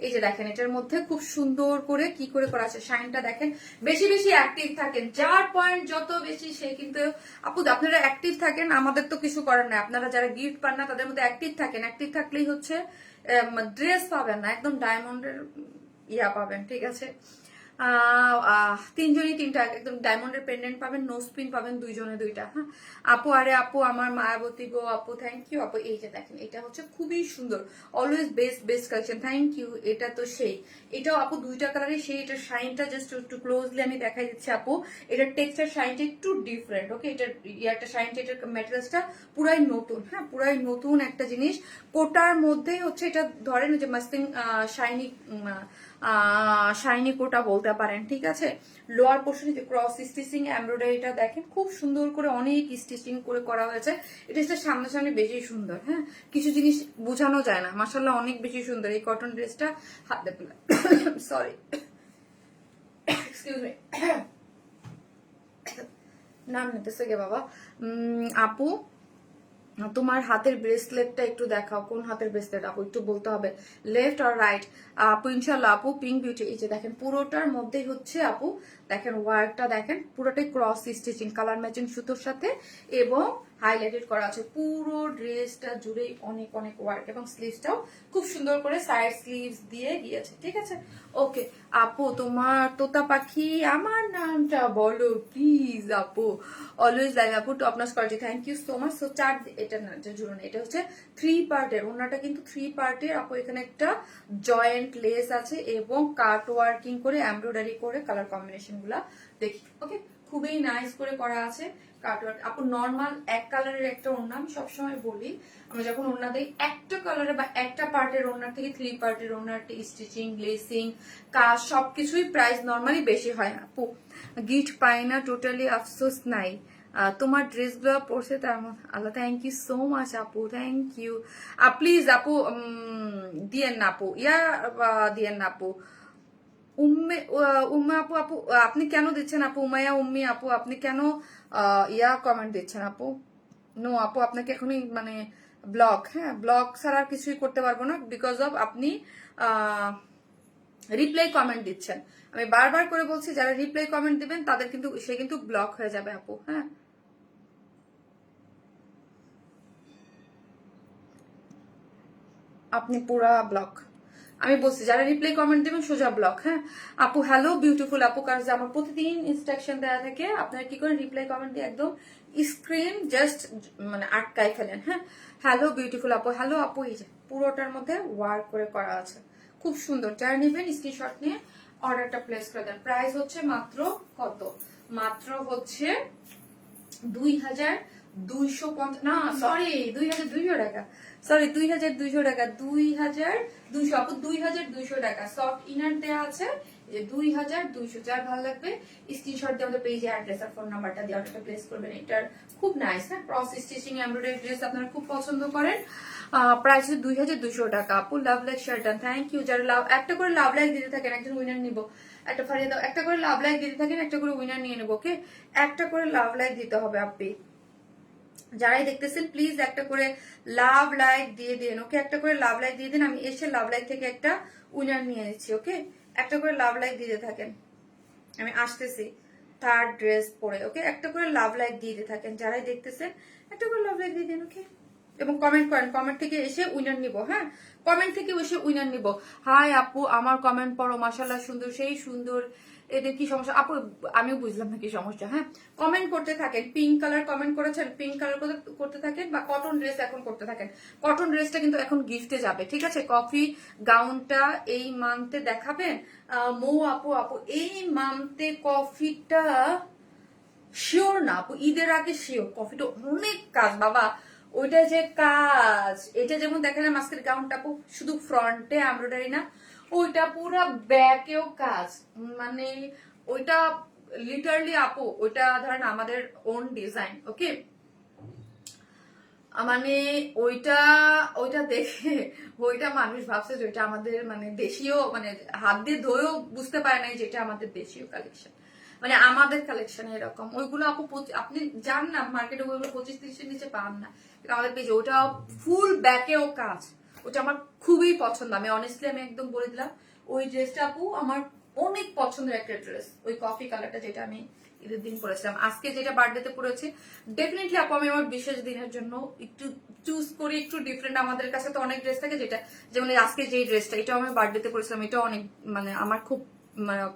এই যে দেখেন এটার মধ্যে খুব সুন্দর করে কি করে করা আছে, শাইনটা দেখেন। বেশি বেশি অ্যাক্টিভ থাকেন, যার পয়েন্ট যত বেশি সে কিন্তু, আপু আপনারা অ্যাক্টিভ থাকেন, আমাদের তো কিছু করার নাই, আপনারা যারা গিফট পান না তাদের মধ্যে অ্যাক্টিভ থাকেন, অ্যাক্টিভ থাকলেই হচ্ছে ড্রেস পাবেন না, একদম ডায়মন্ডের ইয়া পাবেন, ঠিক আছে। তিনজনই তিনটা একদম ডায়মন্ডের পেন্ডেন্ট পাবেন, নোজ পিন পাবেন দুইজনে দুইটা, হ্যাঁ আপু। আরে আপু আমার মায়াবতী গো আপু, থ্যাংক ইউ আপু। এই যে দেখেন এটা হচ্ছে খুবই সুন্দর, always best best collection, thank you. এটা তো সেই, এটাও আপু দুইটা কালারই সেই, এটার শাইনটা জাস্ট একটু ক্লোজলি আমি দেখাই দিচ্ছি আপু, এটার টেক্সচার শাইনটা একটু ডিফারেন্ট, ওকে। এটার ইয়ারটা শাইনটা, এটার ম্যাটেরিয়ালসটা পুরাই নতুন, হ্যাঁ পুরাই নতুন একটা জিনিস। কোটার মধ্যেই হচ্ছে এটা ধরেন যে মাস্তিং শাইনি শাইনি কোটা বলতে পারেন, ঠিক আছে। লোয়ার পোর্শনে যে ক্রস স্টিচিং এমব্রয়ডারিটা দেখেন খুব সুন্দর করে অনেক স্টিচিং করে করা হয়েছে। এটা হচ্ছে সামনাসামনি বেশি সুন্দর, হ্যাঁ, কিছু জিনিস বোঝানো যায় না, মাসাল্লাহ অনেক বেশি সুন্দর এই কটন ড্রেসটা। হাতে সরি এক্সকিউজ মি, নাম নিতেছে গে বাবা। আপু তোমার হাতের ব্রেসলেটটা একটু দেখাও, কোন হাতের ব্রেসলেট আপু একটু বলতে হবে, লেফট আর রাইট। আপু ইনশাল্লাহ আপু পিঙ্ক বিউটি, এই যে দেখেন পুরোটার মধ্যেই হচ্ছে আপু, দেখেন ওয়ার্কটা দেখেন পুরোটাই ক্রস স্টিচিং কালার ম্যাচিং সুতোর সাথে এবং হাইলাইটেড করা আছে। পুরো ড্রেসটা জুড়েই অনেক অনেক ওয়ার্ক এবং স্লিভসটাও খুব সুন্দর করে সাইড স্লিভস দিয়ে গিয়েছে, ঠিক আছে। ওকে আপু তোমার তোতা পাখি আমার নামটা বলো প্লিজ আপু। অলওয়েজ লাইক আপু top notch quality, thank you so much. So চার, এটা না জুড়ুন, এটা হচ্ছে 3 পার্টের, ওনাটা কিন্তু 3 পার্টের আপু। এখানে একটা জয়েন্ট লেস আছে এবং কাট ওয়ার্কিং করে এমব্রয়ডারি করে কালার কম্বিনেশন গুলা দেখি, ওকে খুবই নাইস করে করা আছে কাট ওয়ার্ক। আপু নর্মাল এক কালারের একটা ওড়না, আমি সবসময় বলি আমরা যখন ওড়না দিই একটা কালারে বা একটা পার্টের ওড়নার থেকে 3 পার্টের ওড়নার স্টিচিং লেসিং কাজ সবকিছুই প্রাইস নর্মালি বেশি হয়। আপু গিফট পাই না, টোটালি আফসোস নাই, তোমার ড্রেসগুলো পরছে তার মধ্যে আল্লাহ, থ্যাংক ইউ সো মাচ আপু, থ্যাংক ইউ। প্লিজ আপু দিয়েন না আপু, ইয়া দিয়েন না আপু। উম্মে উম্মে আপু, আপু আপনি কেন দিচ্ছেন আপু, উমাইয়া উম্মি আপু আপনি কেন ইয়া কমেন্ট দিচ্ছেন আপু? নো আপু আপনাকে এখনই মানে ব্লক, হ্যাঁ ব্লক ছাড়া আর কিছুই করতে পারবো না, বিকজ অফ আপনি রিপ্লাই কমেন্ট দিচ্ছেন। আমি বারবার করে বলছি যারা রিপ্লাই কমেন্ট দিবেন তাদের কিন্তু সে কিন্তু ব্লক হয়ে যাবে আপু, হ্যাঁ। আপনি পুরা ব্লক, আমি বলছি যারা রিপ্লাই কমেন্ট দিবেন সোজা ব্লক, হ্যাঁ। আপু হ্যালো বিউটিফুল আপু, কারণ আমার প্রতিদিন ইনস্ট্রাকশন দেওয়া থাকে আপনারা কি করে রিপ্লাই কমেন্ট দিয়ে একদম স্ক্রিন জাস্ট মানে আটকায় ফেলেন, হ্যাঁ। হ্যালো বিউটিফুল আপু, হ্যালো আপু, এই যে পুরোটার মধ্যে ওয়ার্ক করে করা আছে, খুব সুন্দর। যারা নেবেন স্ক্রিনশট নিয়ে অর্ডারটা প্লেস করে দেন। প্রাইস হচ্ছে মাত্র কত, মাত্র হচ্ছে 2250, না সরি 2200 টাকা, সরি 2200 টাকা, 2200 আপু 2200 টাকা। সফট ইনার দেওয়া আছে যে 2200, যার ভালো লাগবে স্ক্রিনশট দিয়ে আমাদের পেজে অ্যাড্রেস আর ফোন নাম্বারটা দিয়ে অর্ডারটা প্লেস করবেন। এটার খুব নাইস, হ্যাঁ, ক্রস স্টিচিং এমব্রয়ডারি ড্রেস আপনারা খুব পছন্দ করেন। প্রাইস হচ্ছে 2200 টাকা। আপু লাভ লাইক শার্টান, থ্যাংক ইউ। যারা লাভ একটা করে লাভ লাইক দিতে থাকেন একজন উইনার নিব, একটা ফারিয়ে দাও, একটা করে লাভ লাইক দিতে থাকেন একটা করে উইনার নিয়ে নেবো, ওকে একটা করে লাভ লাইক দিতে হবে আপনি যারাই দেখতেছেন প্লিজ একটা করে লাভ লাইক দিয়ে দিন, ওকে একটা করে লাভ লাইক দিয়ে দিন। আমি এসে লাভ লাইক থেকে একটা উইনার নিয়ে নিচ্ছি, ওকে একটা করে লাভ লাইক দিতে থাকেন, আমি আসতেছি থার্ড ড্রেস পরে, ওকে একটা করে লাভ লাইক দিয়ে থাকেন যারাই দেখতেছেন, একটা করে লাভ লাইক দিয়ে দিন, ওকে এবং কমেন্ট করেন, কমেন্ট থেকে এসে উইনার নিব, হ্যাঁ কমেন্ট থেকে এসে উইনার নিব। হাই আপু আমার কমেন্ট পড়ো মাশাআল্লাহ সুন্দর, সেই সুন্দর, এদের কি সমস্যা আপু, আমিও বুঝলাম না কি সমস্যা, হ্যাঁ কমেন্ট করতে থাকেন। পিঙ্ক কালার কমেন্ট করেছেন, পিঙ্ক কালার করতে থাকেন, বা কটন ড্রেস এখন করতে থাকেন। কটন ড্রেসটা কিন্তু এখন গিফটে যাবে, ঠিক আছে। কফি গাউনটা এই মান্থে দেখাবেন মৌ আপু, আপু এই মান্থে কফিটা শিওর না আপু, ঈদের আগে শিওর। কফিটা অনেক কাজ বাবা, ওইটা যে কাজ, এটা যেমন দেখেন মাস্কের গাউনটা আপু শুধু ফ্রন্টে এমব্রয়ডারি না, ওইটা পুরো ব্যাকেও কাজ, মানে ওইটা লিটারলি আপু ওইটা ধরেন আমাদের ওন ডিজাইন, ওকে মানে ওইটা ওইটা দেখে ওইটা মানুষ ভাবছে যে ওইটা আমাদের মানে দেশীয়, মানে হাত দিয়ে ধরেও বুঝতে পারে না যেটা আমাদের দেশীয় কালেকশন, মানে আমাদের কালেকশন এরকম। ওইগুলো আপু আপনি যান না মার্কেটে, ওইগুলো 25-30 নিচে পান না, কিন্তু আমাদের পেজে ওটা ফুল ব্যাকেও কাজ, ওটা আমার খুবই পছন্দ। আমি অনেস্টলি আমি একদম বলে দিলাম ওই ড্রেসটা আপু আমার অনেক পছন্দের একটা ড্রেস, ওই কফি কালারটা যেটা আমি ঈদের দিন পরেছিলাম, আজকে যেটা বার্থডেতে পরেছি। ডেফিনেটলি আপু আমি আমার বিশেষ দিনের জন্য একটু চুজ করি, একটু ডিফারেন্ট। আমাদের কাছে তো অনেক ড্রেস থাকে, যেটা যেমন আজকে যেই ড্রেসটা এটা আমি বার্থডেতে পরেছিলাম, এটা অনেক মানে আমার খুব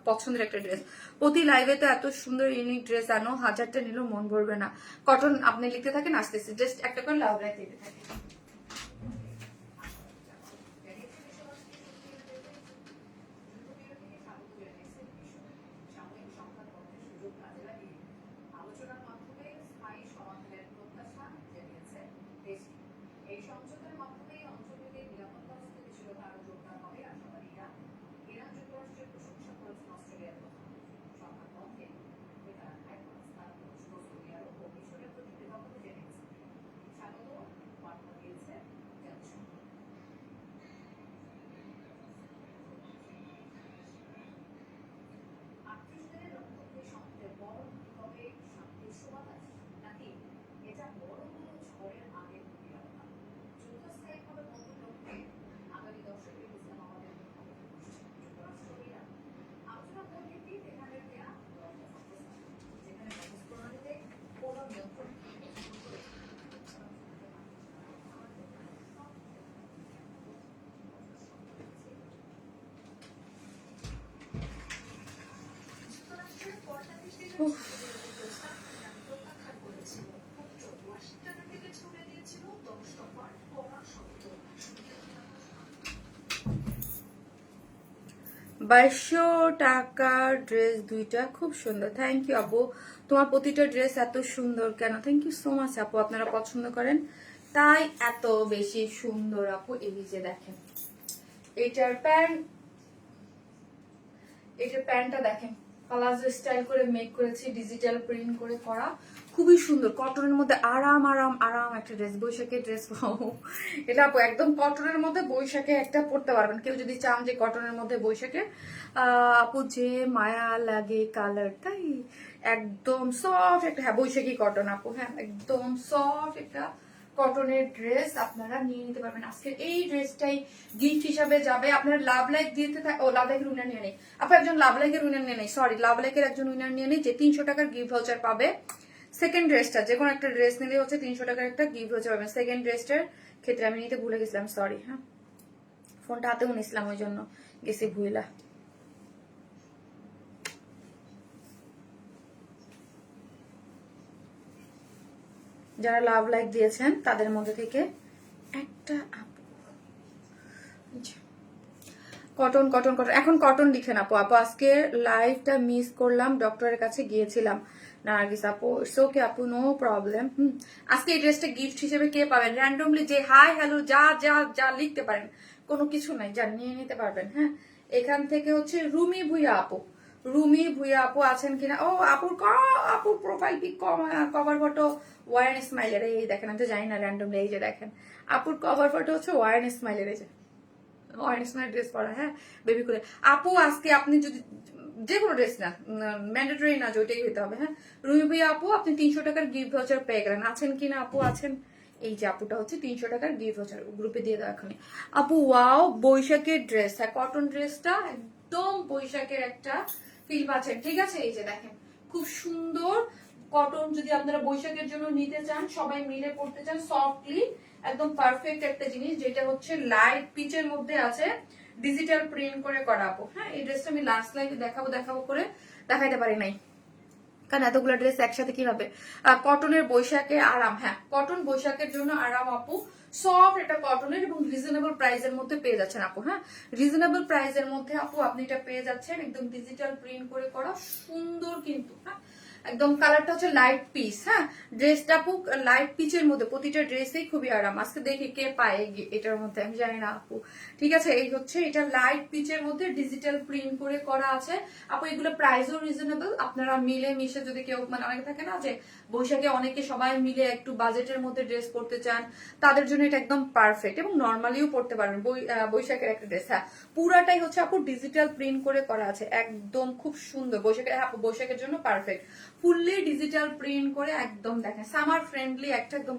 পছন্দের একটা ড্রেস। প্রতি লাইভে তো এত সুন্দর ইউনিক ড্রেস আনো, 1000টা নিলেও মন ভরবে না। কটন আপনি লিখতে থাকেন, আসতেছি জাস্ট একটা করে লাভ লাইক দিতে থাকেন। উফ, $2200 ড্রেস দুইটা, খুব সুন্দর। থ্যাংক ইউ আপু, তোমার প্রতিটা ড্রেস এত সুন্দর কেন? থ্যাংক ইউ সো মাচ আপু, আপনারা পছন্দ করেন তাই এত বেশি সুন্দর আপু। এই যে দেখেন এটার প্যান্ট, এটার প্যান্টটা দেখেন পালাজো স্টাইল করে মেক করেছি, ডিজিটাল প্রিন্ট করে করা, খুবই সুন্দর কটনের মধ্যে আরাম আরাম আরাম একটা ড্রেস, বৈশাখের ড্রেস। এটা আপু একদম কটনের মধ্যে বৈশাখে একটা পরতে পারবেন কেউ যদি চান যে কটনের মধ্যে বৈশাখে। আপু যে মায়া লাগে কালার, তাই একদম সফট একটা, হ্যাঁ বৈশাখী কটন আপু, হ্যাঁ একদম সফট একটা কটনের ড্রেস আপনারা নিয়ে নিতে পারবেন। আজকে এই ড্রেসটাই গিফট হিসাবে যাবে। আপনারা লাভ লাইক দিতে ও লাভ লাইকের উইনার নিয়ে নেই আপু, একজন লাভ লাইকের উইনার নিয়ে নেই, সরি লাভ লাইকের একজন উইনার নিয়ে নেই যে 300 টাকার গিফট ভাউচার পাবে। সেকেন্ড ড্রেসটা যে কোনো একটা ড্রেস নিলে হচ্ছে 300 টাকার একটা গিফট ভাউচার পাবেন। সেকেন্ড ড্রেসটার ক্ষেত্রে আমি নিতে ভুলে গেছিলাম, সরি, হ্যাঁ ফোনটা হাতেও নিছিলাম ওই জন্য গেছি ভুইলা। যারা লাভ লাইক দিয়েছেন তাদের মধ্যে থেকে একটা আপু, কটন কটন কটন, এখন কটন লিখেন আপু। আপু আজকে লাইভটা মিস করলাম, ডক্টরের কাছে গিয়েছিলাম। নার্গিস আপু ইটস ওকে আপু, নো প্রবলেম। আজকে এই ড্রেসটা গিফট হিসেবে কে পাবেন? র্যান্ডমলি যে হাই হ্যালো যা যা যা লিখতে পারেন, কোনো কিছু নাই, যা নিয়ে নিতে পারবেন। হ্যাঁ এখান থেকে হচ্ছে রুমি ভুইয়া আপু, রুমি ভুইয়া আপু আছেন কিনা? ও আপুর আপুর প্রোফাইল পিক কভার ফটো ওয়ার স্মাইলের, এই দেখেন আমি তো জানি না র্যান্ডমলি, এই যে দেখেন আপুর কভার ফটো হচ্ছে ওয়ার স্মাইলের, এই যে ড্রেস পরা, হ্যাঁ বেবি করে। আপু আজকে আপনি যদি যে কোনো ড্রেস না, ম্যান্ডেটরি না যে ওইটাই হইতে হবে, হ্যাঁ রুমি ভাইয়া আপু আপনি 300 টাকার গিফট ভাউচার পেয়ে গেলেন। আছেন কিনা আপু? আছেন, এই যে আপুটা হচ্ছে 300 টাকার গিফট ভাউচার গ্রুপে দিয়ে দাও এখনই আপু। ওয়াও বৈশাখের ড্রেস, হ্যাঁ কটন ড্রেসটা একদম বৈশাখের একটা ফিল পাচ্ছেন, ঠিক আছে? এই যে দেখেন খুব সুন্দর কটন, যদি আপনারা বৈশাখের জন্য নিতে চান, সবাই মিলে পড়তে চান সফটলি, একদম পারফেক্ট একটা জিনিস, যেটা হচ্ছে লাইট পিচের মধ্যে আছে, ডিজিটাল প্রিন্ট করে করা আপু। হ্যাঁ এই ড্রেসটা আমি লাস্ট লাইভে দেখাবো করে দেখাইতে পারি নাই, কারণ এতগুলো ড্রেস একসাথে কিভাবে। কটনের বৈশাখে আরাম, হ্যাঁ কটন বৈশাখের জন্য আরাম আপু, সফট এটা কটনের এবং রিজনেবল প্রাইসের মধ্যে পেয়ে যাচ্ছেন আপু। হ্যাঁ রিজনেবল প্রাইসের মধ্যে আপু আপনি এটা পেয়ে যাচ্ছেন, একদম ডিজিটাল প্রিন্ট করে করা সুন্দর, কিন্তু হ্যাঁ একদম কালারটা হচ্ছে লাইট পিচ। হ্যাঁ ড্রেসটা আপু লাইট পিচের মধ্যে, প্রতিটা ড্রেসেই খুবই আরাম। আজকে দেখি কে পায় এটার মধ্যে, আমি জানি না আপু, ঠিক আছে? এই হচ্ছে এটা লাইট পিচের মধ্যে ডিজিটাল প্রিন্ট করে করা আছে আপু। এগুলো প্রাইসও রিজনেবল, আপনারা মিলে মিশে যদি কেউ, মানে অনেকে থাকে না যে বৈশাখে অনেকে সবাই মিলে একটু বাজেটের মধ্যে ড্রেস পরতে চান, তাদের জন্য এটা একদম পারফেক্ট, এবং নর্মালিও পরতে পারবেন বৈশাখের একটা ড্রেস। হ্যাঁ পুরাটাই হচ্ছে আপু ডিজিটাল প্রিন্ট করে করা আছে, একদম খুব সুন্দর বৈশাখের, আপু বৈশাখের জন্য পারফেক্ট, ফুললি ডিজিটাল প্রিন্ট করে একদম দেখেন সামার ফ্রেন্ডলি একটা একদম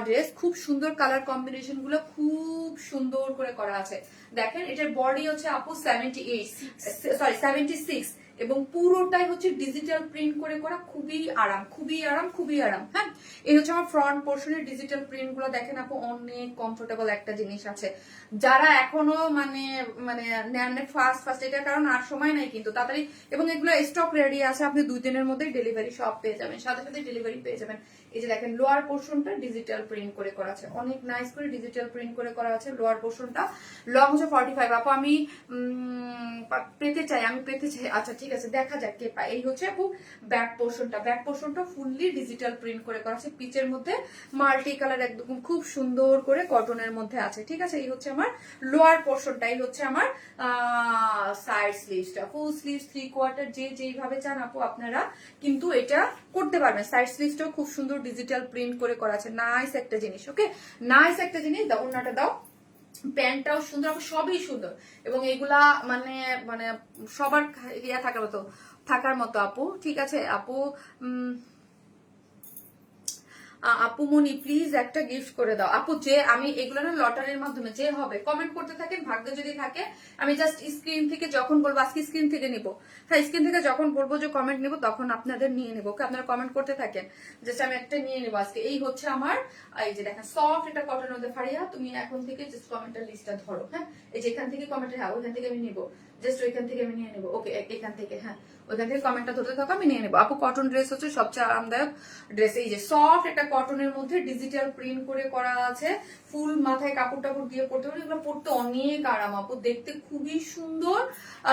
ড্রেস, খুব সুন্দর কালার কম্বিনেশন গুলো খুব সুন্দর করে করা আছে। দেখেন এটার বডি হচ্ছে আপু 76 এবং পুরোটাই হচ্ছে ডিজিটাল প্রিন্ট করে করা, খুবই আরাম খুবই আরাম খুবই আরাম। হ্যাঁ এই হচ্ছে আমার ফ্রন্ট পোর্শনের ডিজিটাল প্রিন্ট গুলো, দেখেন আপু অনেক কমফোর্টেবল একটা জিনিস আছে। যারা এখনো মানে মানে নেন ফার্স্ট এটার কারণ আর সময় নাই কিন্তু তাড়াতাড়ি, এবং এগুলো স্টক রেডি আছে, আপনি 2 দিনের মধ্যে ডেলিভারি সব পেয়ে যাবেন, সাথে সাথে ডেলিভারি পেয়ে যাবেন। এই যে দেখেন লোয়ার পোর্শনটা ডিজিটাল প্রিন্ট করে করা আছে, অনেক নাইস করে ডিজিটাল প্রিন্ট করে করা আছে লোয়ার পোর্শনটা। লং হচ্ছে 45 আপু, আমি পেতে চাই আচ্ছা ঠিক আছে দেখা যাক কে পায়। এই হচ্ছে আপু ব্যাক পোর্শনটা ফুললি ডিজিটাল প্রিন্ট করে করা আছে, পিচের মধ্যে মাল্টি কালার একদম খুব সুন্দর করে কটনের মধ্যে আছে, ঠিক আছে? এই হচ্ছে আমার লোয়ার পোর্শনটা, এই হচ্ছে আমার সাইড স্লিভসটা, ফুল স্লিভস 3/4 যে যেইভাবে চান আপু আপনারা কিন্তু এটা করতে পারবেন। সাইড স্লিভসটাও খুব সুন্দর ডিজিটাল প্রিন্ট করে করা আছে, নাইস একটা জিনিস। ওকে নাইস একটা জিনিস, দাও ওন্নাটা দাও, প্যান্টটাও সুন্দর, সবই সুন্দর, এবং এগুলা মানে মানে সবার ইয়া থাকার মতো আপু, ঠিক আছে? আপু আপু মনি প্লিজ একটা গিফট করে দাও আপু। যে আমি এগুলো না লটারির মাধ্যমে যে হবে, কমেন্ট করতে থাকেন, ভাগ্য যদি থাকে আমি জাস্ট স্ক্রিন থেকে যখন বলবো, আজকে স্ক্রিন থেকে নিবো, হ্যাঁ স্ক্রিন থেকে যখন বলবো যে কমেন্ট নিবো তখন আপনাদের নিয়ে নেবো। ওকে আপনারা কমেন্ট করতে থাকেন, জাস্ট আমি একটা নিয়ে নেবো আজকে। এই হচ্ছে আমার, এই যে দেখেন সফট এটা কটনের মধ্যে। ফারিয়া তুমি এখন থেকে জাস্ট কমেন্টের লিস্টটা ধরো, হ্যাঁ এই যে এখান থেকে কমেন্টের, হ্যাঁ ওইখান থেকে আমি নিবো। জাস্ট ওইখান থেকে আমি নিয়ে নেবো। ওকে, এখান থেকে, হ্যাঁ ওইখান থেকে কমেন্টটা ধরতে থাকো, আমি নিয়ে নেবো। আপু কটন ড্রেস হচ্ছে সবচেয়ে আরামদায়ক ড্রেস। এই যে সফট একটা কটনের মধ্যে ডিজিটাল প্রিন্ট করে করা আছে, ফুল মাথায় কাপড় টাপড় দিয়ে পড়তে পারে, এগুলো পড়তে অনেক আরাম আপু, দেখতে খুবই সুন্দর,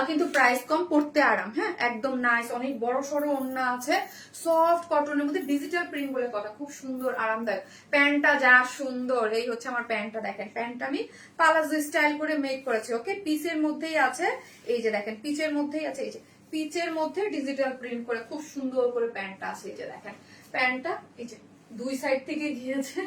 কিন্তু প্রাইস কম, পড়তে আরাম। হ্যাঁ একদম নাইস, অনেক বড় সড়ো ওড়না আছে, সফট কটনের মধ্যে ডিজিটাল প্রিন্ট বলে কথা, খুব সুন্দর আরামদায়ক। প্যান্টটা যা সুন্দর, এই হচ্ছে আমার প্যান্টটা, দেখেন প্যান্টটা আমি পালাজো স্টাইল করে মেক করেছি। ওকে, পিসের মধ্যেই আছে, এই যে দেখেন পিচের মধ্যেই আছে, এই যে পিচের মধ্যে ডিজিটাল প্রিন্ট করে খুব সুন্দর করে প্যান্টটা আছে। এই যে দেখেন প্যান্টটা, এই যে দুই সাইড থেকে গিয়েছে,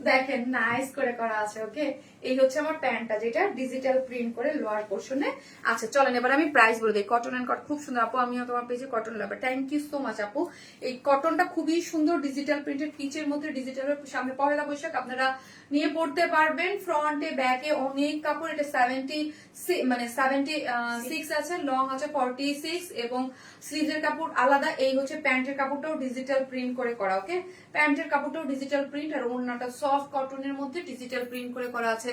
দেখেন নাইস করে করা আছে। ওকে, এই হচ্ছে আমার প্যান্টটা, যেটা ডিজিটাল প্রিন্ট করে লোয়ার পোর্শনে আছে। চলেন এবার আমি প্রাইস বলে দিই। কটন এন্ড কট খুব সুন্দর আপু, আমিও তোমার পেজে cotton lover, thank you so much আপু। এই কটনটা খুবই সুন্দর, ডিজিটাল প্রিন্টের, পিচের মধ্যে ডিজিটালের, সামনে পহেলা বৈশাখ আপনারা নিয়ে পড়তে পারবেন, ফ্রন্টে ব্যাকে অনেক কাপড়। এটা 76 আছে, লং আছে 46, এবং স্লিভের কাপড় আলাদা। এই হচ্ছে প্যান্টের কাপড়টাও ডিজিটাল প্রিন্ট করে করা। ওকে, প্যান্টের কাপড়টাও ডিজিটাল প্রিন্ট, আর ওড়নাটা সফট কটনের মধ্যে ডিজিটাল প্রিন্ট করে করা আছে।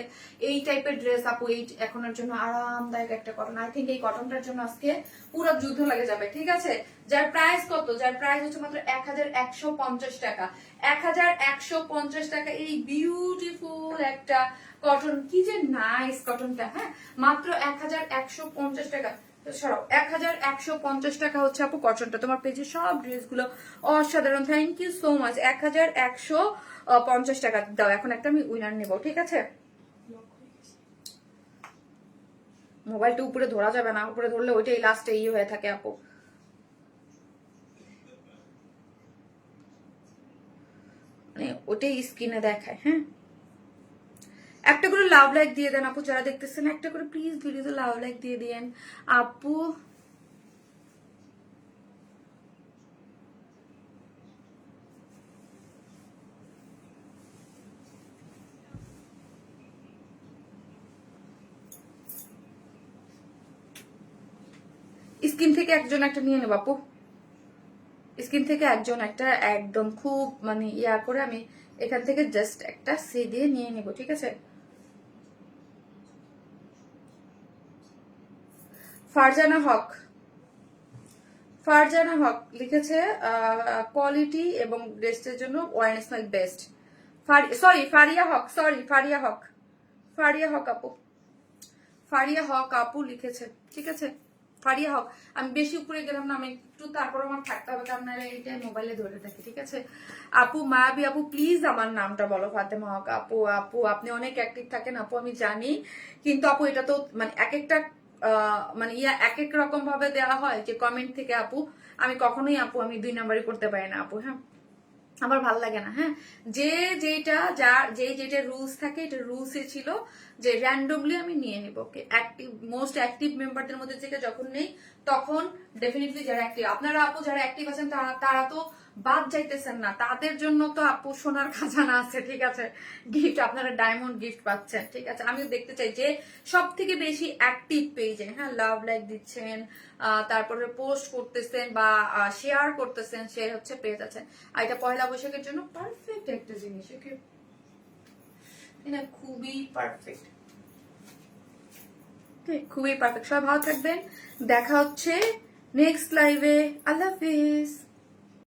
এই টাইপের ড্রেস আপু এই এখনের জন্য আরামদায়ক একটা কটন। আই থিঙ্ক এই কটনটার জন্য আজকে পুরো যুদ্ধ লাগে যাবে। ঠিক আছে, যার প্রাইস কত, যার প্রাইস হচ্ছে মাত্র 1150 টাকা, 1150 টাকা। এই বিউটিফুল একটা কটন, কি যে নাইস কটনটা, হ্যাঁ মাত্র 1150 টাকা। 1150 টাকা হচ্ছে আপু কটনটা। তোমার পেজে সব ড্রেস গুলো অসাধারণ, থ্যাংক ইউ সো মাচ। 1150 টাকা দাও। এখন একটা আমি উইনার নেবো, ঠিক আছে? মোবাইলটা উপরে ধরা যাবে না, উপরে ধরলে ওইটাই লাস্টে হয়ে থাকে আপু। মানে ওটাই স্ক্রিনে দেখায়। হ্যাঁ, একটা করে লাভ লাইক দিয়ে দেন আপু, যারা দেখতেছেন একটা করে প্লিজ ভিডিওতে লাভ লাইক দিয়ে দিয়েন আপু। স্ক্রিন থেকে একজন একটা নিয়ে নেব আপু, স্ক্রিন থেকে একজন একটা, একদম খুব মানে ইয়া করে আমি এখান থেকে জাস্ট একটা সি দিয়ে নিয়ে নেব, ঠিক আছে? ফারজানা হক, ফারজানা হক লিখেছে কোয়ালিটি এবং ড্রেসের জন্য Warren's my best. Sorry Faria Haque, sorry Faria Haque, Faria Haque আপু, ফারিয়া হক আপু লিখেছে, ঠিক আছে? ফারিয়া হক, আমি বেশি উপরে গেলাম না, আমি একটু তারপর আমার থাকতে হবে, কারণ এইটাই মোবাইলে ধরে থাকি, ঠিক আছে? আপু মায়াবী আপু প্লিজ আমার নামটা বলো, ফাতেমা হক আপু। আপু আপনি অনেক অ্যাক্টিভ থাকেন আপু, আমি জানি, কিন্তু আপু এটা তো মানে এক একটা মানে ইয়া এক এক রকম ভাবে দেওয়া হয় যে কমেন্ট থেকে আপু, আমি কখনোই আপু আমি 2 নাম্বারই করতে পারি না আপু। হ্যাঁ, আমার ভালো লাগে না। হ্যাঁ, যে যেটা যার যেটা রুলস থাকে, এটা রুলসে ছিল যে র্যান্ডমলি আমি নিয়ে নিব। ওকে, অ্যাক্টিভ মোস্ট অ্যাক্টিভ মেম্বারদের মধ্যে থেকে যখন নেই, তখন ডেফিনেটলি যারা অ্যাক্টিভ, আপনারা আপু যারা অ্যাক্টিভ আছেন তারা তো বাদ যাইতেছেন না, তাদের জন্য তো আপু সোনার খাজানা আছে, ঠিক আছে? গিফট, আপনারা ডায়মন্ড গিফট পাচ্ছেন, ঠিক আছে? আমিও দেখতে চাই যে সব থেকে বেশি অ্যাক্টিভ পেজে, হ্যাঁ লাভ লাইক দিচ্ছেন, তারপরে পোস্ট করতেছেন বা শেয়ার করতেছেন, সে হচ্ছে পেজ আছেন। আর এটা পয়লা বৈশাখের জন্য পারফেক্ট একটা জিনিস। ওকে, এটা খুবই পারফেক্ট, খুবই পারফেক্ট। সবাই ভালো থাকবেন, দেখা হচ্ছে নেক্সট লাইভে, আল্লাহ হাফিজ।